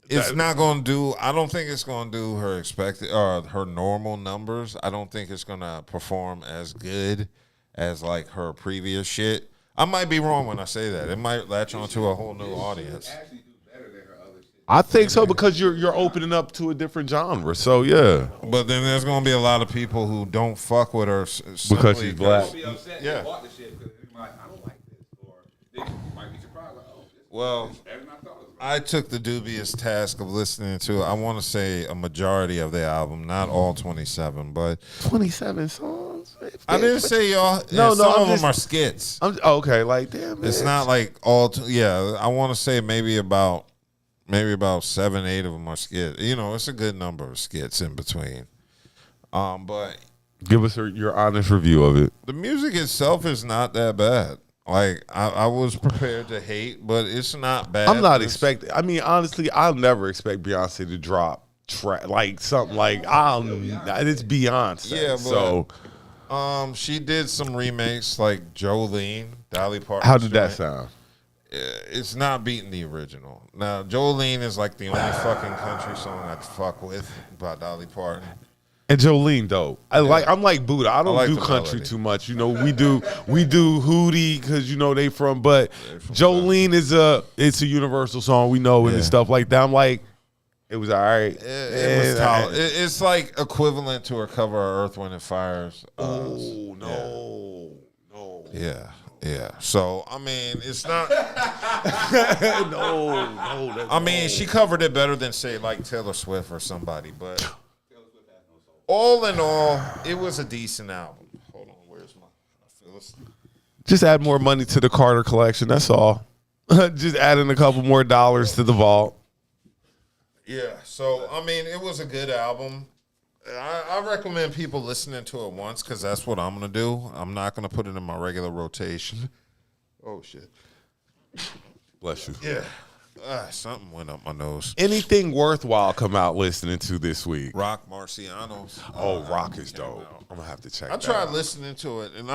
It's not gonna do. I don't think it's gonna do her expected or her normal numbers. I don't think it's gonna perform as good as like her previous shit. I might be wrong when I say that. It might latch onto a whole new audience. Actually do better than her other shit. I think so because you're opening up to a different genre. So yeah, But then there's gonna be a lot of people who don't fuck with her Because she's black. Don't be upset Yeah. they bought the shit because I don't like this, or they might be surprised like, oh, this Well, is better than I thought it was. I took the dubious task of listening to, I want to say, a majority of the album, not all 27, but 27 songs. I didn't say y'all. No, some I'm of just- them are skits. Okay. Like damn, It's man. not like all. Yeah, I want to say maybe about 7, 8 of them are skits. You know, it's a good number of skits in between. But Give us your honest review of it. the music itself is not that bad. Like I was prepared to hate, but it's not bad. I'm not It's- expecting. I mean, honestly, I'll never expect Beyonce to drop like something like it's Beyonce. Yeah, but- so She did some remakes like Jolene, Dolly Parton. how did that sound? It's not beating the original. Now, Jolene is like the only fucking country song I'd fuck with by Dolly Parton. And Jolene though, I'm like Buddha. I don't like do the country melody. too much. You know, we do Hootie because you know they from. But Jolene is it's a universal song we know and Yeah. stuff like that. I'm like, it was all right. It was it's like equivalent to her cover of Earth, Wind and Fire's. Oh no. Yeah. So I mean, it's not. No. I mean, she covered it better than say like Taylor Swift or somebody. But all in all, it was a decent album. Hold on, where's my? I feel it's, Just add more money to the Carter collection. That's all. Just adding a couple more dollars to the vault. Yeah, so I mean, it was a good album. I recommend people listening to it once because that's what I'm gonna do. I'm not gonna put it in my regular rotation. Oh shit! Bless you. Yeah, something went up my nose. Anything worthwhile come out listening to this week? Rock Marciano's. Oh, Rock is dope. I'm gonna have to check. I that tried out. listening to it, and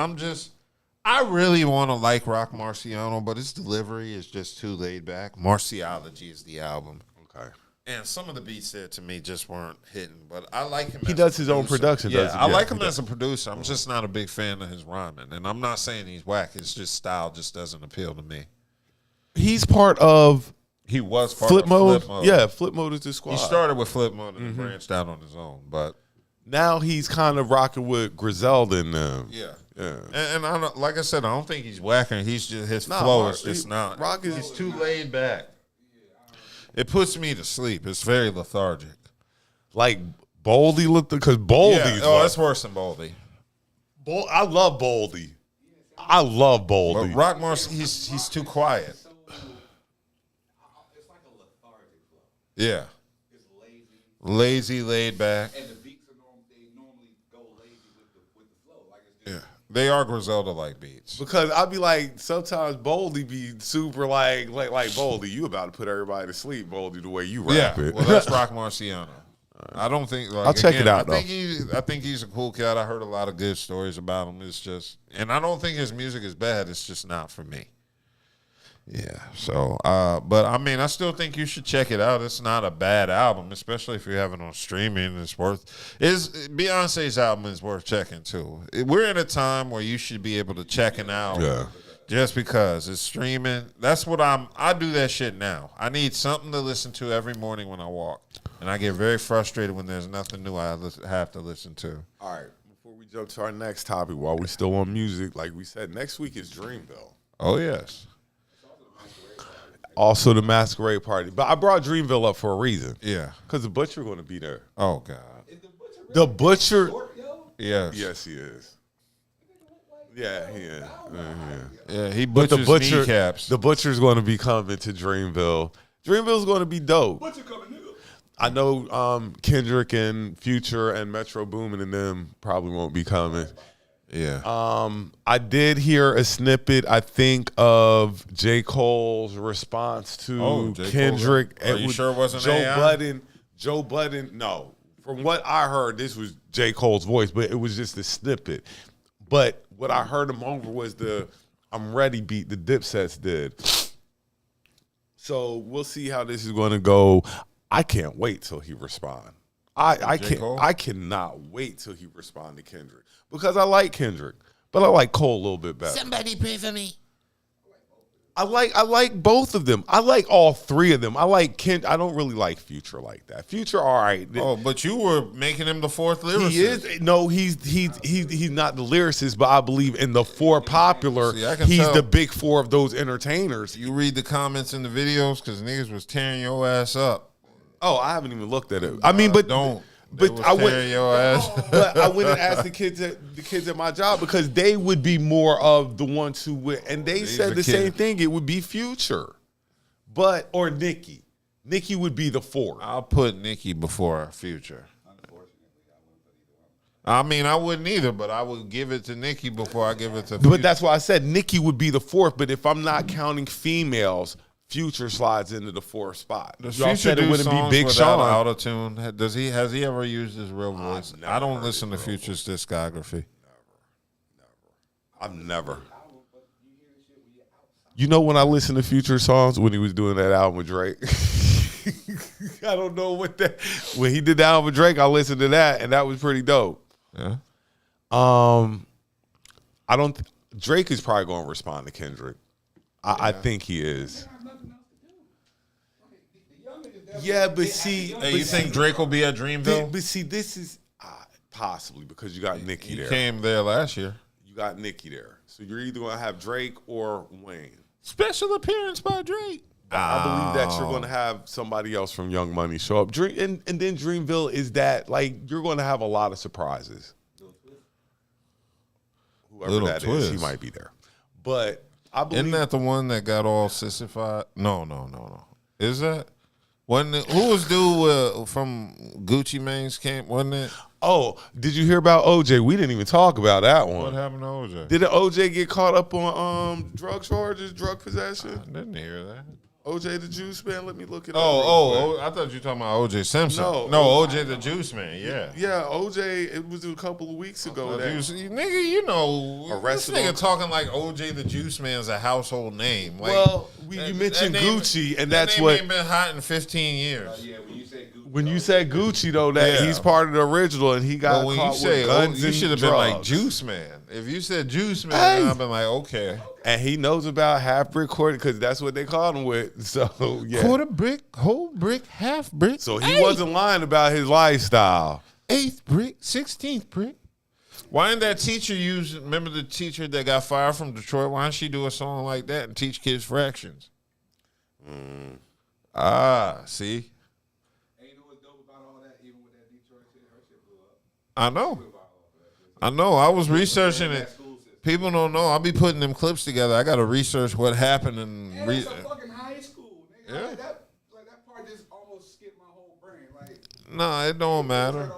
I really want to like Rock Marciano, but his delivery is just too laid back. Marciology is the album. Okay. And some of the beats there to me just weren't hitting. But I like him. He does his own production. Yeah, doesn't I he? like him as a producer. I'm just not a big fan of his rhyming. And I'm not saying he's whack. It's just style just doesn't appeal to me. He's part of He was part Flip of Mode. Flip Mode. Yeah, Flip Mode is the squad. He started with Flip Mode and branched out on his own. But Now he's kind of rocking with Griselda and them. yeah. Yeah. And I don't, like I said, I don't think he's whacking. He's just his flow is just not. He's too laid back. It puts me to sleep. It's very lethargic. Like Boldy looked because Boldy's. Oh, that's worse than Boldy. I love Boldy. I love Boldy. But Rockmore, he's too quiet. It's like a lethargic flow. Yeah, It's lazy, lazy, laid back. and the beats are normally go lazy with the flow. Like it's just, Yeah, they are Griselda-like beats. Because I'll be like, sometimes Boldy be super like Boldy, you about to put everybody to sleep, Boldy, the way you rap it. Well, that's Rock Marciano. I don't think. Like, I'll check it out, I think he's a cool cat. I heard a lot of good stories about him. It's just, and I don't think his music is bad. It's just not for me. Yeah. So, but I mean, I still think you should check it out. It's not a bad album, especially if you have it on streaming. Beyonce's album is worth checking too. We're in a time where you should be able to check an album. Yeah. Just because it's streaming. That's what I do that shit now. I need something to listen to every morning when I walk. And I get very frustrated when there's nothing new I have to listen to. All right, before we jump to our next topic, while we still on music, like we said, next week is Dreamville. Oh, yes. Also the Masquerade Party. But I brought Dreamville up for a reason. Yeah. Because the Butcher going to be there. Oh, God. The Butcher. Yes. Yes, he is. Yeah, he is. Yeah, he But the butchers Butcher, kneecaps. the Butcher's going to be coming to Dreamville. Dreamville's going to be dope. What's it coming, nigga? I know Kendrick and Future and Metro Boomin and them probably won't be coming. Yeah. I did hear a snippet, I think, of J. Cole's response to J. Cole. Kendrick. Are you sure it wasn't Joe AI? Budden? Joe Budden, no. From what I heard, this was J. Cole's voice, but it was just a snippet. But what I heard him over was the I'm Ready beat the Dipsets did. So we'll see how this is going to go. I can't wait till he respond. I cannot wait till he respond to Kendrick because I like Kendrick, but I like Cole a little bit better. Somebody pray for me. I like both of them. I like all three of them. I like Ken. I don't really like Future like that. Future, all right. Oh, but you were making him the fourth lyricist. He is. No, he's not the lyricist, but I believe in the four popular. See, I can he's tell. the big four of those entertainers. You read the comments in the videos because niggas was tearing your ass up. Oh, I haven't even looked at it. I mean, but Don't. But I went. Your ass. But I went and asked the kids at my job because they would be more of the ones who would, and they said the the same kid. thing. It would be Future, or Nicki. Nicki would be the fourth. I'll put Nicki before Future. I mean, I wouldn't either, but I would give it to Nicki before I give it to Future. But that's why I said Nicki would be the fourth. But if I'm not counting females, Future slides into the fourth spot. Does Y'all Future said it do wouldn't be songs Big without Sean. auto-tune? Has he ever used his real voice? never I don't heard listen to his real Future's discography. I've never. You know when I listen to Future songs when he was doing that album with Drake? I don't know what that. When he did the album with Drake, I listened to that, and that was pretty dope. Yeah. I don't. Drake is probably going to respond to Kendrick. I think he is. Yeah, but see, Hey, you think Drake will be at Dreamville? But see, this is possibly because you got Nicki He there. came there last year. You got Nicki there, so you're either going to have Drake or Wayne. Special appearance by Drake. I believe that you're going to have somebody else from Young Money show up. And then Dreamville is that, like, you're going to have a lot of surprises. Whoever Little that Twist. is, he might be there. But I believe. Isn't that the one that got all sissified? No. Is that? Wasn't it, who was dude from Gucci Mane's camp, wasn't it? Oh, did you hear about OJ? We didn't even talk about that one. What happened to OJ? Did OJ get caught up on drug charges, drug possession? I didn't hear that. OJ the Juice Man. Let me look it up. Oh, I thought you were talking about OJ Simpson. No, OJ the Juice Man. Yeah. Yeah, OJ. It was a couple of weeks ago. Nigga, you know, arrested. This nigga talking like OJ the Juice Man is a household name. Like, well, you mentioned Gucci, and that's what ain't been hot in 15 years. Yeah, when you say Gucci. When you said Gucci, though, that he's part of the original, and he got caught with guns you and should have been like Juice Man. If you said Juice Man, I've been like, okay. And he knows about half brick quarter because that's what they called him with. So yeah, quarter brick, whole brick, half brick. So he wasn't lying about his lifestyle. 8th brick, 16th brick. Why didn't that teacher remember the teacher that got fired from Detroit? Why didn't she do a song like that and teach kids fractions? See? I know. I was researching it. People don't know. I'll be putting them clips together. I got to research what happened and. It's a fucking high school, nigga. Yeah. That part just almost skipped my whole brain. Like, no, it don't matter.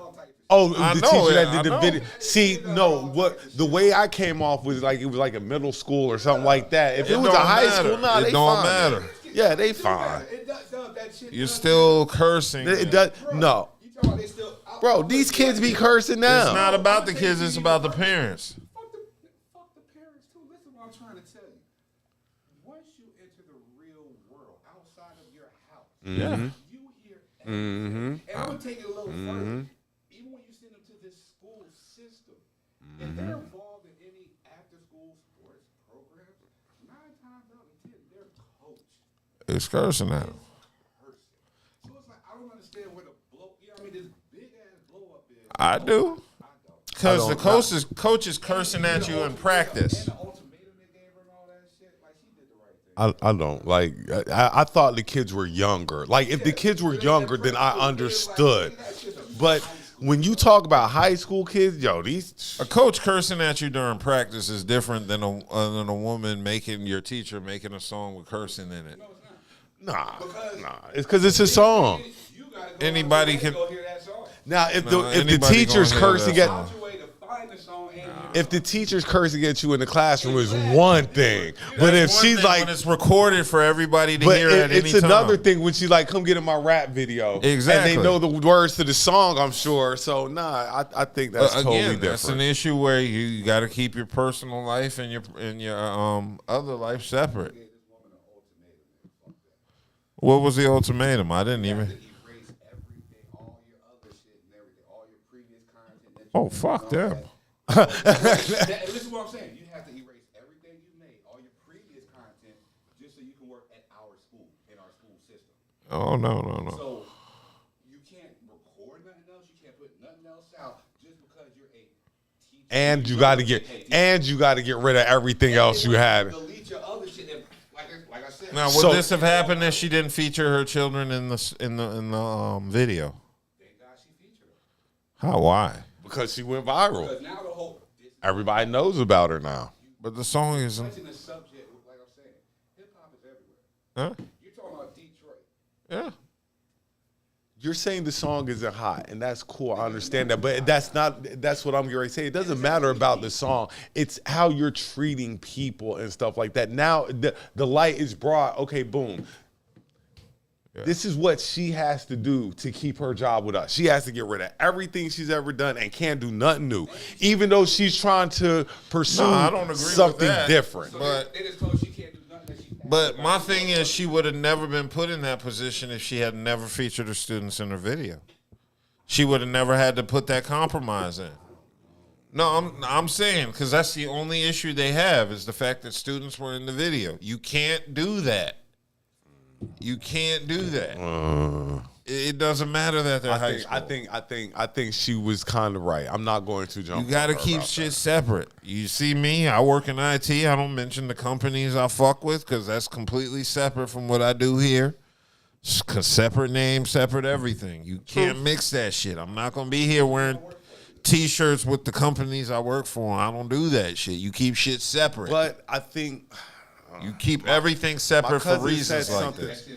Oh, the teacher that did the video. See, the way I came off was like it was like a middle school or something like that. If it was a high school, they don't fine. Matter. Yeah, they fine. You're still cursing. It does no. Bro, these kids be cursing now. It's not about the kids, it's about the parents. Fuck the parents too. Listen what I'm trying to tell you. Once you enter the real world outside of your house, you hear everything. And I'm gonna take it a little further. Even when you send them to this school system, if they're involved in any after-school sports programs, 9 times out of 10, they're coached. It's cursing at them. So it's like I don't understand where the blow. You know what I mean? This big ass blow up is. I do. Because the coach is cursing at you in practice. I don't like. I thought the kids were younger. Like if the kids were younger, then I understood. But when you talk about high school kids, a coach cursing at you during practice is different than a woman your teacher making a song with cursing in it. Nah. It's because it's a song. Anybody can. Now, if the teacher's cursing at. If the teacher's cursing at you in the classroom is one thing, but if she's like, when it's recorded for everybody to hear at any time, it's another thing when she's like, "Come get in my rap video," exactly, and they know the words to the song. I'm sure. So I think that's totally different. That's an issue where you got to keep your personal life and your other life separate. What was the ultimatum? I didn't even. Oh, fuck them. This is what I'm saying. You have to erase everything you made, all your previous content, just so you can work at our school, in our school system. Oh, no. So you can't record nothing else. You can't put nothing else out just because you're a teacher. And you got to get rid of everything else you had. Delete your other shit. And like I said. Now, would this have happened if she didn't feature her children in the video? Thank God she featured them. How? Why? Because she went viral. Because now everybody knows about her now. But the song isn't. The subject, like I'm saying, hip hop is everywhere. Huh? You're talking about Detroit. Yeah. You're saying the song isn't hot, and that's cool. I understand that, but that's what I'm going to say. It doesn't matter about the song. It's how you're treating people and stuff like that. Now the light is brought. Okay, boom. Yeah. This is what she has to do to keep her job with us. She has to get rid of everything she's ever done and can't do nothing new, even though she's trying to pursue something different. But my thing is, she would have never been put in that position if she had never featured her students in her video. She would have never had to put that compromise in. No, I'm saying, because that's the only issue they have is the fact that students were in the video. You can't do that. You can't do that. It doesn't matter that they're high school. I think she was kind of right. I'm not going to jump. You got to keep shit separate. You see me, I work in IT. I don't mention the companies I fuck with because that's completely separate from what I do here. Separate name, separate everything. You can't mix that shit. I'm not going to be here wearing T-shirts with the companies I work for. I don't do that shit. You keep shit separate. But I think you keep everything separate for reasons like this.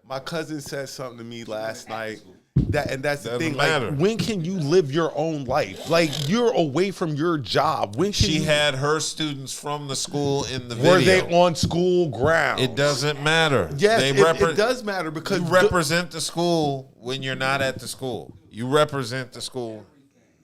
My cousin said something to me last night, That's the Doesn't thing. matter. Like, when can you live your own life? Like, you're away from your job. When can She you, had her students from the school in the were video. they on school grounds? It doesn't matter. Yes, They it does matter because you represent the school when you're not at the school. You represent the school.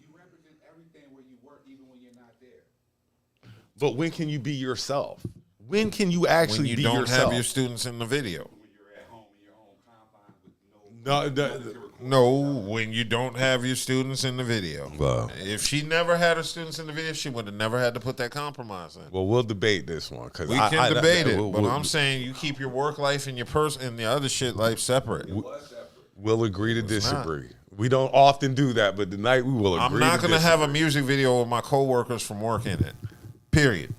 You represent everything where you work, even when you're not there. But when can you be yourself? When can you actually When you be don't yourself? have your students in the video. When you're at home in your own confines with No, No, when you don't have your students in the video. Wow. If she never had her students in the video, she would have never had to put that compromise in. well, we'll debate this one because We can debate it, but I'm saying you keep your work life and your and the other shit life separate. we'll agree to disagree. We don't often do that, but tonight we will agree. I'm not going to have a disagree. music video with my coworkers from work in it. Period.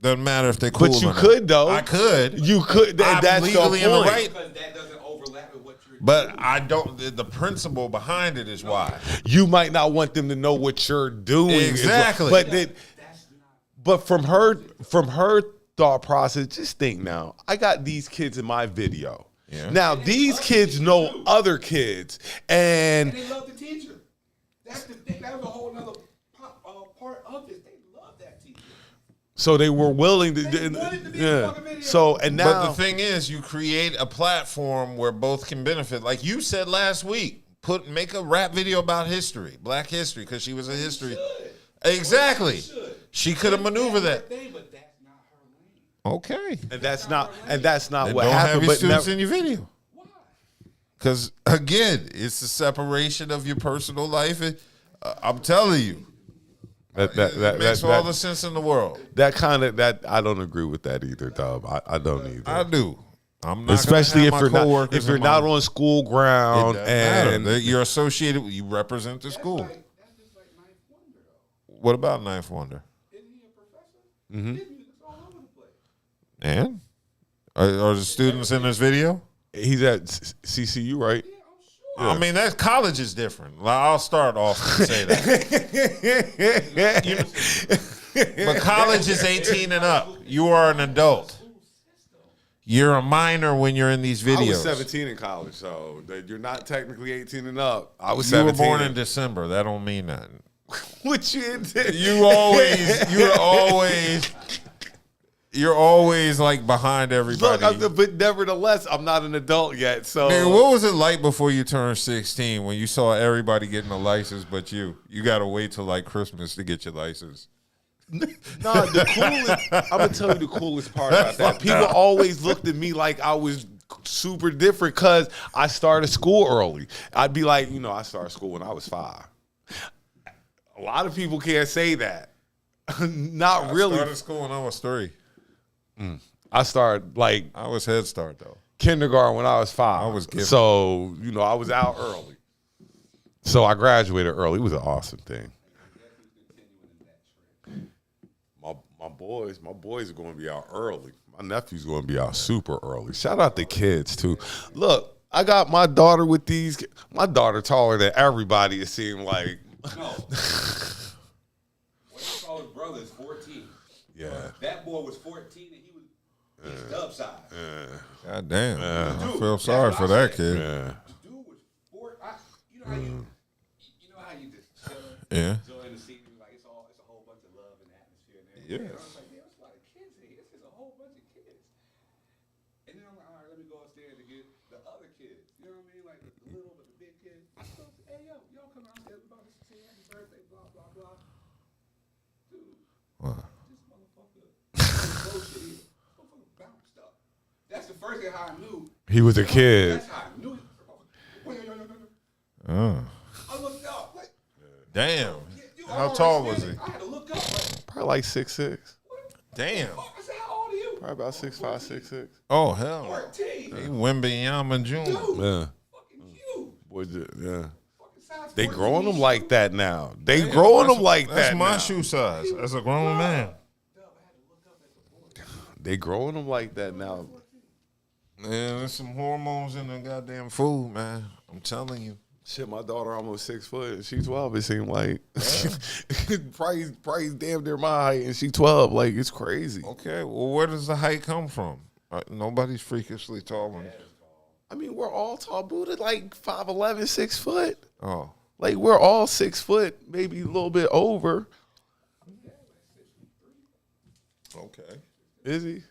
Doesn't matter if they're cool. But you or not. could though. I could. You could. I'm That's the point. legally in the right. because that doesn't overlap with what you're But I don't. The principle behind it is why. You might not want them to know what you're doing. Exactly. But but from her thought process, just think now. I got these kids in my video. Yeah. Now these kids know other kids, and And they love the teacher. That's the thing. That was a whole nother part of this. They love that teacher. so they were willing to. They wanted to be in the fucking video. So and now, But the thing is, you create a platform where both can benefit. Like you said last week, make a rap video about history, Black history, because she was a history. Exactly. She could have maneuvered that. But that's not her lane. Okay. and that's not Then what don't happened. have your But students never, in your video. Why? Because again, it's the separation of your personal life. I'm telling you, it makes all the sense in the world. that I don't agree with that either, Dub. I don't either. I do. I'm not Especially gonna if have my you're not coworkers if you're in not my- on school It ground doesn't matter. and You're associated. You represent the school. That's just like Ninth Wonder, though. What about Ninth Wonder? Isn't he a professor? His music's all over the place. And are the students in this video? he's at CCU, right? Yeah, I'm sure. I mean, that college is different. Like, I'll start off and say that. But college is 18 and up. You are an adult. You're a minor when you're in these videos. I was 17 in college, so you're not technically 18 and up. I was You were 17. born in December. That don't mean nothing. What you did? You're always like behind everybody. Look, but nevertheless, I'm not an adult yet. So Man, what was it like before you turned 16 when you saw everybody getting a license but you? You got to wait till like Christmas to get your license. Nah, the coolest. I'm gonna tell you the coolest part about that. People always looked at me like I was super different because I started school early. I'd be like, I started school when I was 5. A lot of people can't say that. Not really. I started school when I was 3. I started like I was Head Start though. kindergarten when I was 5. I was gifted. So I was out early. So I graduated early. It was an awesome thing. My boys are going to be out early. My nephew's going to be out super early. Shout out the kids too. Look, I got my daughter with these. My daughter taller than everybody. It seemed like. No. What you call his brother is 14. Yeah. That boy was 14 and he was dub size. God damn. I Dude, feel that's sorry what for I that said. kid. Yeah. Dude was 4. You know how you just chill, Yeah. enjoying the scenery, like it's a whole bunch of love and atmosphere and everything. Yeah. And I was like, damn, there's a lot of kids here. This is a whole bunch of kids. And then I'm like, all right, let me go upstairs to get the other kids. You know what I mean? Like the little but the big kids. So, hey yo, y'all come downstairs, we about to sing happy birthday, blah blah blah. Dude, What? this motherfucker ain't bullshit either. This motherfucker bounced up. That's the first thing how I knew. He was a kid. That's how I knew. Wait. Oh. I looked up like. Damn. You How already tall was standing. he? I had to look up. Like, Probably like 6'6". Damn. I said, how old are you? Probably about 6'5", 6'6". Oh, hell. 14. He Wembenyama Jr. Dude, Yeah. fucking cute. Boy, yeah. Fucking size They 14 growing them shoe. like that now. They growing them like that That's my now. shoe size. As a grown man. Dub, I had to look up at the boy. They growing them like that now. Man, there's some hormones in the goddamn food, man. I'm telling you. Shit, my daughter almost 6 foot. And she's 12. It seemed like probably damn near my height, and she 12. Like it's crazy. Okay, well, where does the height come from? Nobody's freakishly tall. I mean, we're all tall. Buddha like 5'11", 6 foot. Oh. Like we're all 6 foot, maybe a little bit over. Okay. Is he?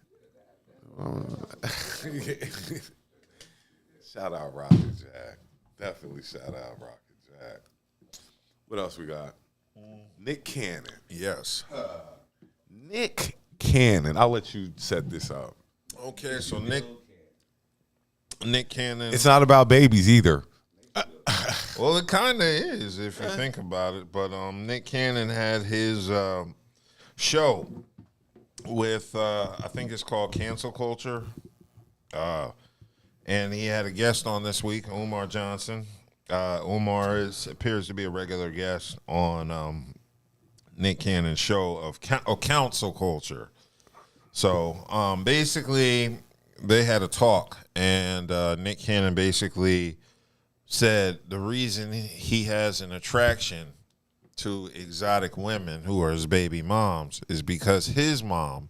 Shout out Rocket Jack. Definitely shout out Rocket Jack. What else we got? Nick Cannon. Yes. Nick Cannon. I'll let you set this up. Okay, so Nick Cannon. It's not about babies either. Well, it kind of is if you think about it. But Nick Cannon had his show with I think it's called Cancel Culture, and he had a guest on this week, Umar Johnson. Umar appears to be a regular guest on Nick Cannon's show of Council Culture. So basically, they had a talk, and Nick Cannon basically said the reason he has an attraction to exotic women who are his baby moms is because his mom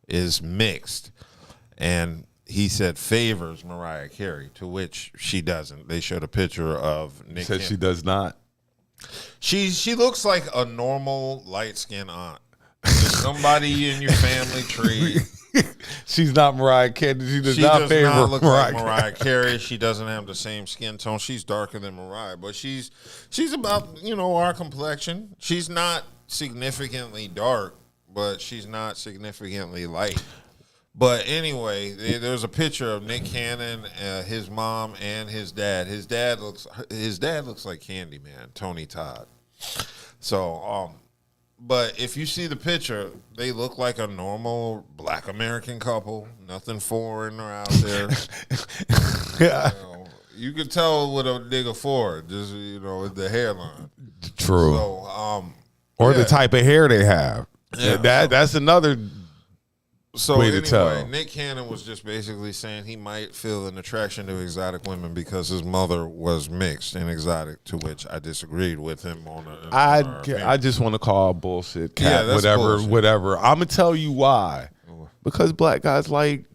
is mixed, and he said favors Mariah Carey, to which she doesn't. They showed a picture of Nick Said Cannon. she does not. She looks like a normal light-skinned aunt. Just somebody in your family tree. She's not Mariah Carey. She does She not does favor not look like Mariah. Mariah Carey. She doesn't have the same skin tone. She's darker than Mariah, but she's about, our complexion. She's not significantly dark, but she's not significantly light. But anyway, there's a picture of Nick Cannon, his mom, and his dad. His dad looks like Candyman, Tony Todd. So, but if you see the picture, they look like a normal Black American couple. Nothing foreign or out there. You can tell what a nigga for, just with the hairline. True. So, or the type of hair they have. Yeah. That's another So way anyway, to tell. Nick Cannon was just basically saying he might feel an attraction to exotic women because his mother was mixed and exotic, to which I disagreed with him on. I just want to call bullshit, cat, that's bullshit. whatever. I'm gonna tell you why. Because black guys like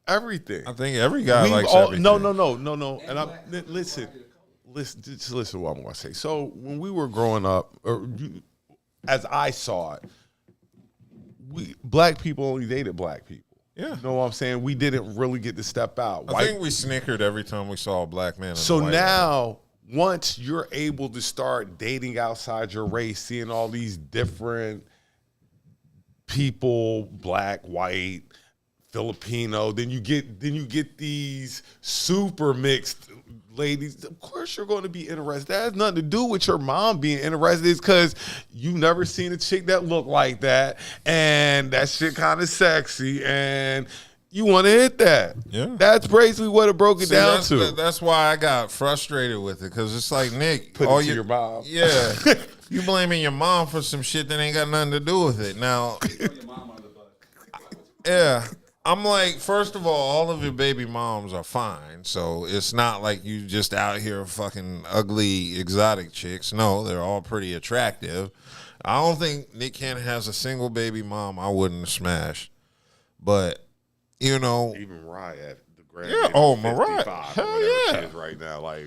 everything. I think every guy We've likes all, everything. No. And listen, just listen to what I'm gonna say. So when we were growing up, as I saw it, black people only dated black people. Yeah. You know what I'm saying? We didn't really get to step out. I think we snickered every time we saw a black man. So now, once you're able to start dating outside your race, seeing all these different people, black, white, Filipino, then you get these super mixed ladies. Of course you're going to be interested. That has nothing to do with your mom being interested. It's because you've never seen a chick that looked like that, and that shit kind of sexy, and you want to hit that. Yeah. That's basically what it broke it down to. That's why I got frustrated with it, because it's like, Nick, Put it to your mom. Yeah. You blaming your mom for some shit that ain't got nothing to do with it. Now, yeah. I'm like, first of all of your baby moms are fine. So it's not like you just out here fucking ugly, exotic chicks. No, they're all pretty attractive. I don't think Nick Cannon has a single baby mom I wouldn't smash. But, Even Mariah at the grand. Yeah, Mariah. Hell yeah. She is right now. Like,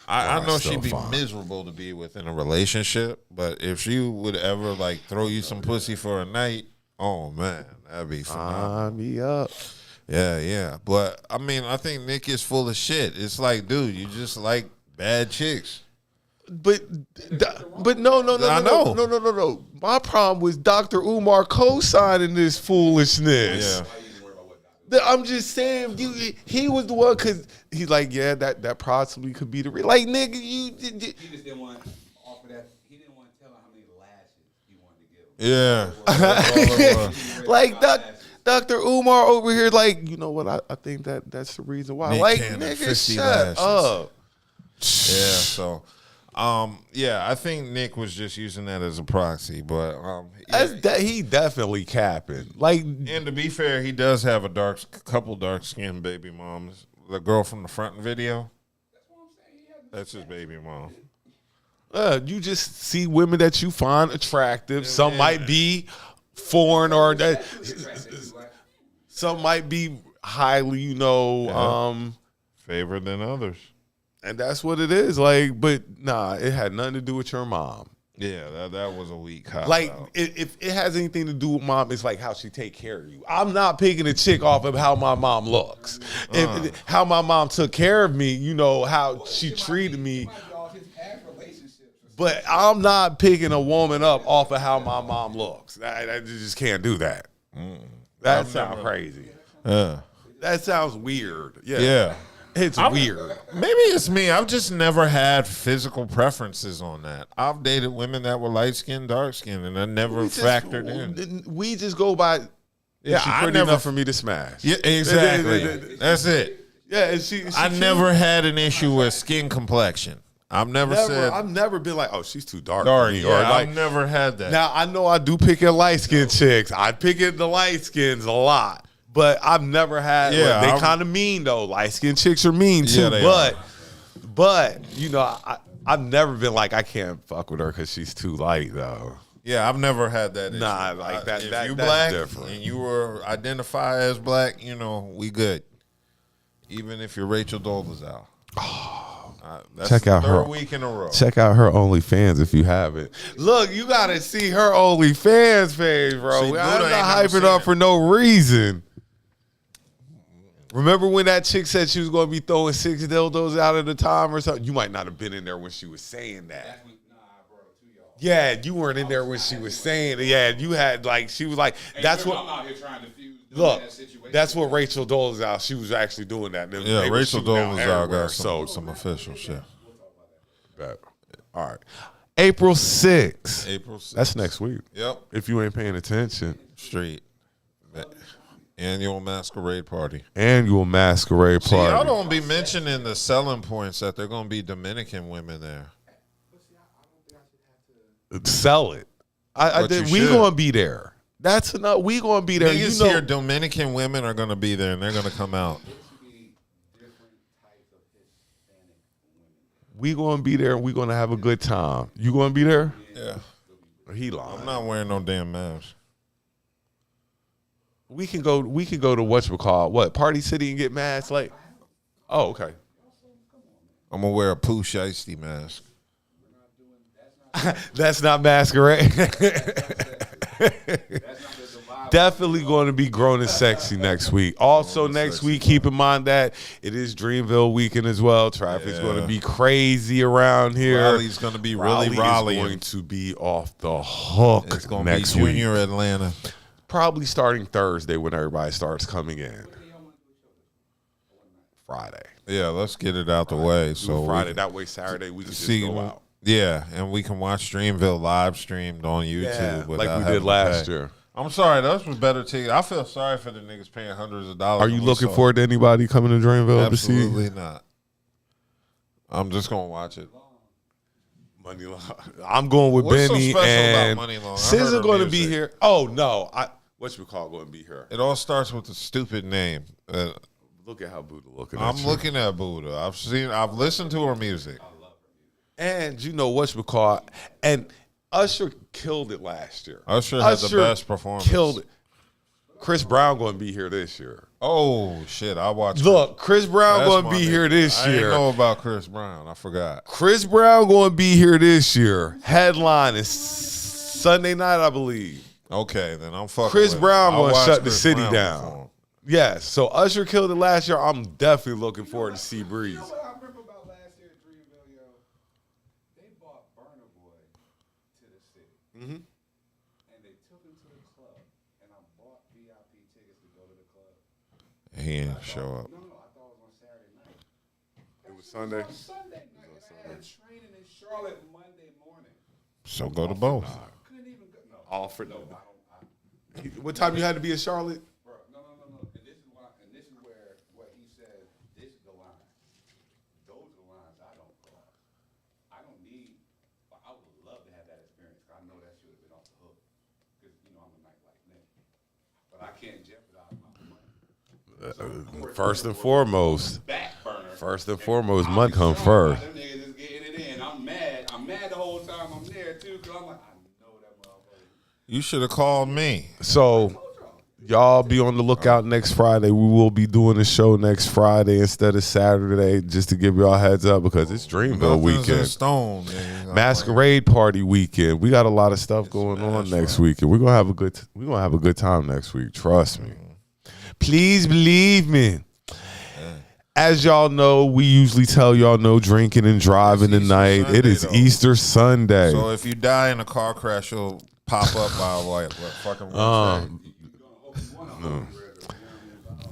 I know Mariah's she'd be still fine. miserable to be within a relationship. But if she would ever, throw you some pussy for a night, oh, man, that'd be phenomenal. Me up. Yeah. But, I think Nick is full of shit. It's like, dude, you just like bad chicks. But no. I know. No. My problem was Dr. Umar co-signing this foolishness. Yeah. I'm just saying, he was the one, because he's like, yeah, that possibly could be the real. Like, nigga, He just didn't want to offer that. He didn't want to tell her how many lashes he wanted to give her. Yeah. That's all it was. like Dr. Umar over here, like, you know what? I think that's the reason why. Nick Like, Cannon, nigga, 50 shut lashes. up. Yeah, so, I think Nick was just using that as a proxy, but He definitely capping. Like, and to be fair, he does have a couple dark-skinned baby moms. The girl from the front video, that's his baby mom. you just see women that you find attractive. Some might be foreign, or some might be highly, favored than others. And that's what it is. Like, but nah, it had nothing to do with your mom. Yeah, that was a weak cop Like, out. if it has anything to do with mom, it's like how she take care of you. I'm not picking a chick off of how my mom looks. How my mom took care of me, you know, how she treated me. But I'm not picking a woman up off of how my mom looks. I just can't do that. That sounds crazy. Yeah. That sounds weird. Yeah. It's weird. Maybe it's me. I've just never had physical preferences on that. I've dated women that were light skinned, dark skinned, and I never factored in. We just go by. Yeah, she's I pretty never enough for me to smash. Yeah, exactly. That's it. Yeah, and she I never had an issue with skin complexion. I've never been like, oh, she's too dark for me. Yeah, Or like, I've never had that. now I know I do pick at light skinned chicks. I pick at the light skins a lot. But I've never had. Yeah, they kind of mean though. Light skinned chicks are mean too. Yeah, they are. But you know, I've never been like I can't fuck with her because she's too light though. Yeah, I've never had that issue. Nah, like that. If That's you black different. and you were identify as black, you know, we good. Even if you're Rachel Dolezal. That's Check out the her third week in a row. Check out her OnlyFans if you haven't. Look, you gotta see her OnlyFans page, bro. See, I'm Buddha not ain't never hyping seen up it. for no reason. Remember when that chick said she was going to be throwing 6 dildos out at a time or something? You might not have been in there when she was saying that. Yeah, you weren't in there when she was saying it. Yeah, you had like, she was like, that's what. I'm out here trying to fuse Look, that situation. that's what Rachel Dolezal. She was actually doing that. Yeah, They were Rachel shooting out Dolezal everywhere, got some official shit. Bet. All right. April 6th. April 6th. That's next week. Yep. If you ain't paying attention. Street. Annual masquerade party. Annual masquerade See, party. y'all don't be mentioning the selling points that they're going to be Dominican women there. Sell it. But you We should. gonna be there. That's enough. We gonna be there. Niggas You know, here, Dominican women are going to be there, and they're going to come out. we gonna be there and we gonna have a good time. You gonna be there? Yeah. Or he lying. I'm not wearing no damn mask. We can go to whatchamacallit, what, Party City and get masks like. Oh, okay. I'm going to wear a Pooh Shiesty mask. That's not masquerade. Definitely going to be grown and sexy next week. Also, next week, keep in mind that it is Dreamville weekend as well. Traffic's going to be crazy around here. Raleigh's going to be really Raleigh is going to be off the hook It's going to be next week. Junior Atlanta. Probably starting Thursday when everybody starts coming in. Friday. Yeah, let's get it out the way. So Friday. we That way Saturday we can just see, go out. yeah, and we can watch Dreamville live streamed on YouTube. Yeah, without like we having did to last pay. year. I'm sorry, those was better tickets. I feel sorry for the niggas paying hundreds of dollars. Are you when we looking saw it. forward to anybody coming to Dreamville to see? Absolutely not. I'm just gonna watch it. Money Long. I'm going with What's so Benny special about and Money Long? I Sis heard is her going to be music. here. Oh no, whatchamacallit going to be here. It all starts with a stupid name. Look at how Buddha looking. I'm at you. looking at Buddha. I've listened to her music. And you know whatchamacallit, and Usher killed it last year. Usher had the best performance. Killed it. Chris Brown going to be here this year. Oh shit! I watched. Look, Chris Brown That's going to my be nigga. here this I year. didn't know about Chris Brown. I forgot. Chris Brown going to be here this year. Headline is Sunday night, I believe. Okay, then I'm fucking. Chris with it. Brown I'll gonna watch shut the Chris city Brown down. perform. Yes. So Usher killed it last year. I'm definitely looking forward to see Breeze. You know what I remember about last year at Dreamville, yo? They bought Burna Boy to the city. Mm-hmm. And they took him to the club. And I bought VIP tickets to go to the club. He didn't show up. No, I thought it was on Saturday night. It was Sunday. It was on Sunday night. And I had a training in Charlotte Monday morning. So go to both. Couldn't even go. No. Offered. No, I don't. What time you had to be in Charlotte? Bro, no. And this is why. And this is where what he said. This is the line. Those are the lines I don't cross. I don't need. But I would love to have that experience. 'Cause I know that should have been off the hook. Because I'm a nightlife nigga. But I can't jeopardize my money. First and foremost. Back burner. First and foremost, money come first. Them niggas is getting it in. I'm mad. I'm mad the whole time I'm there too. Cause I'm like, I know that motherfucker. You should have called me. So Y'all be on the lookout next Friday. We will be doing the show next Friday instead of Saturday, just to give y'all a heads up because it's Dreamville Nothing's in weekend. stone, man. Masquerade party weekend. We got a lot of stuff going on next weekend. We're gonna have a good time next week. Trust me. Please believe me. As y'all know, we usually tell y'all no drinking and driving tonight. It is Easter Sunday. So if you die in a car crash, you'll pop up by what fucking Wednesday.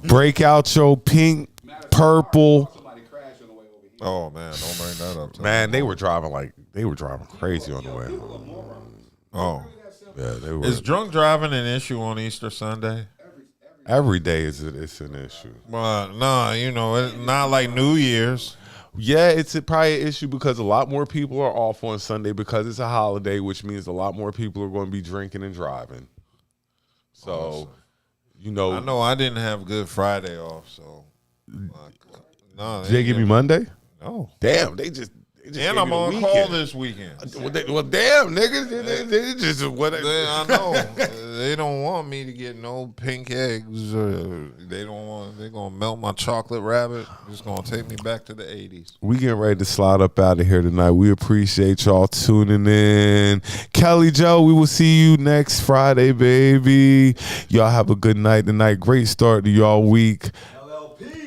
Break out your pink, purple. Oh man, don't bring that up. Man, they were driving crazy on the way home. Oh, Yeah, they were. is drunk driving an issue on Easter Sunday? Every day it's an issue. Well, no, it's not like New Year's. Yeah, it's probably an issue because a lot more people are off on Sunday because it's a holiday, which means a lot more people are going to be drinking and driving. So, Awesome. I know I didn't have Good Friday off, so no. Did they give me Monday? No. Damn, they just And I'm on call this weekend. Well, damn, niggas, they just I know they don't want me to get no pink eggs. Or they're gonna melt my chocolate rabbit. It's gonna take me back to the 80s. We getting ready to slide up out of here tonight. We appreciate y'all tuning in. Kelli Jo, we will see you next Friday, baby. Y'all have a good night tonight. Great start to y'all week.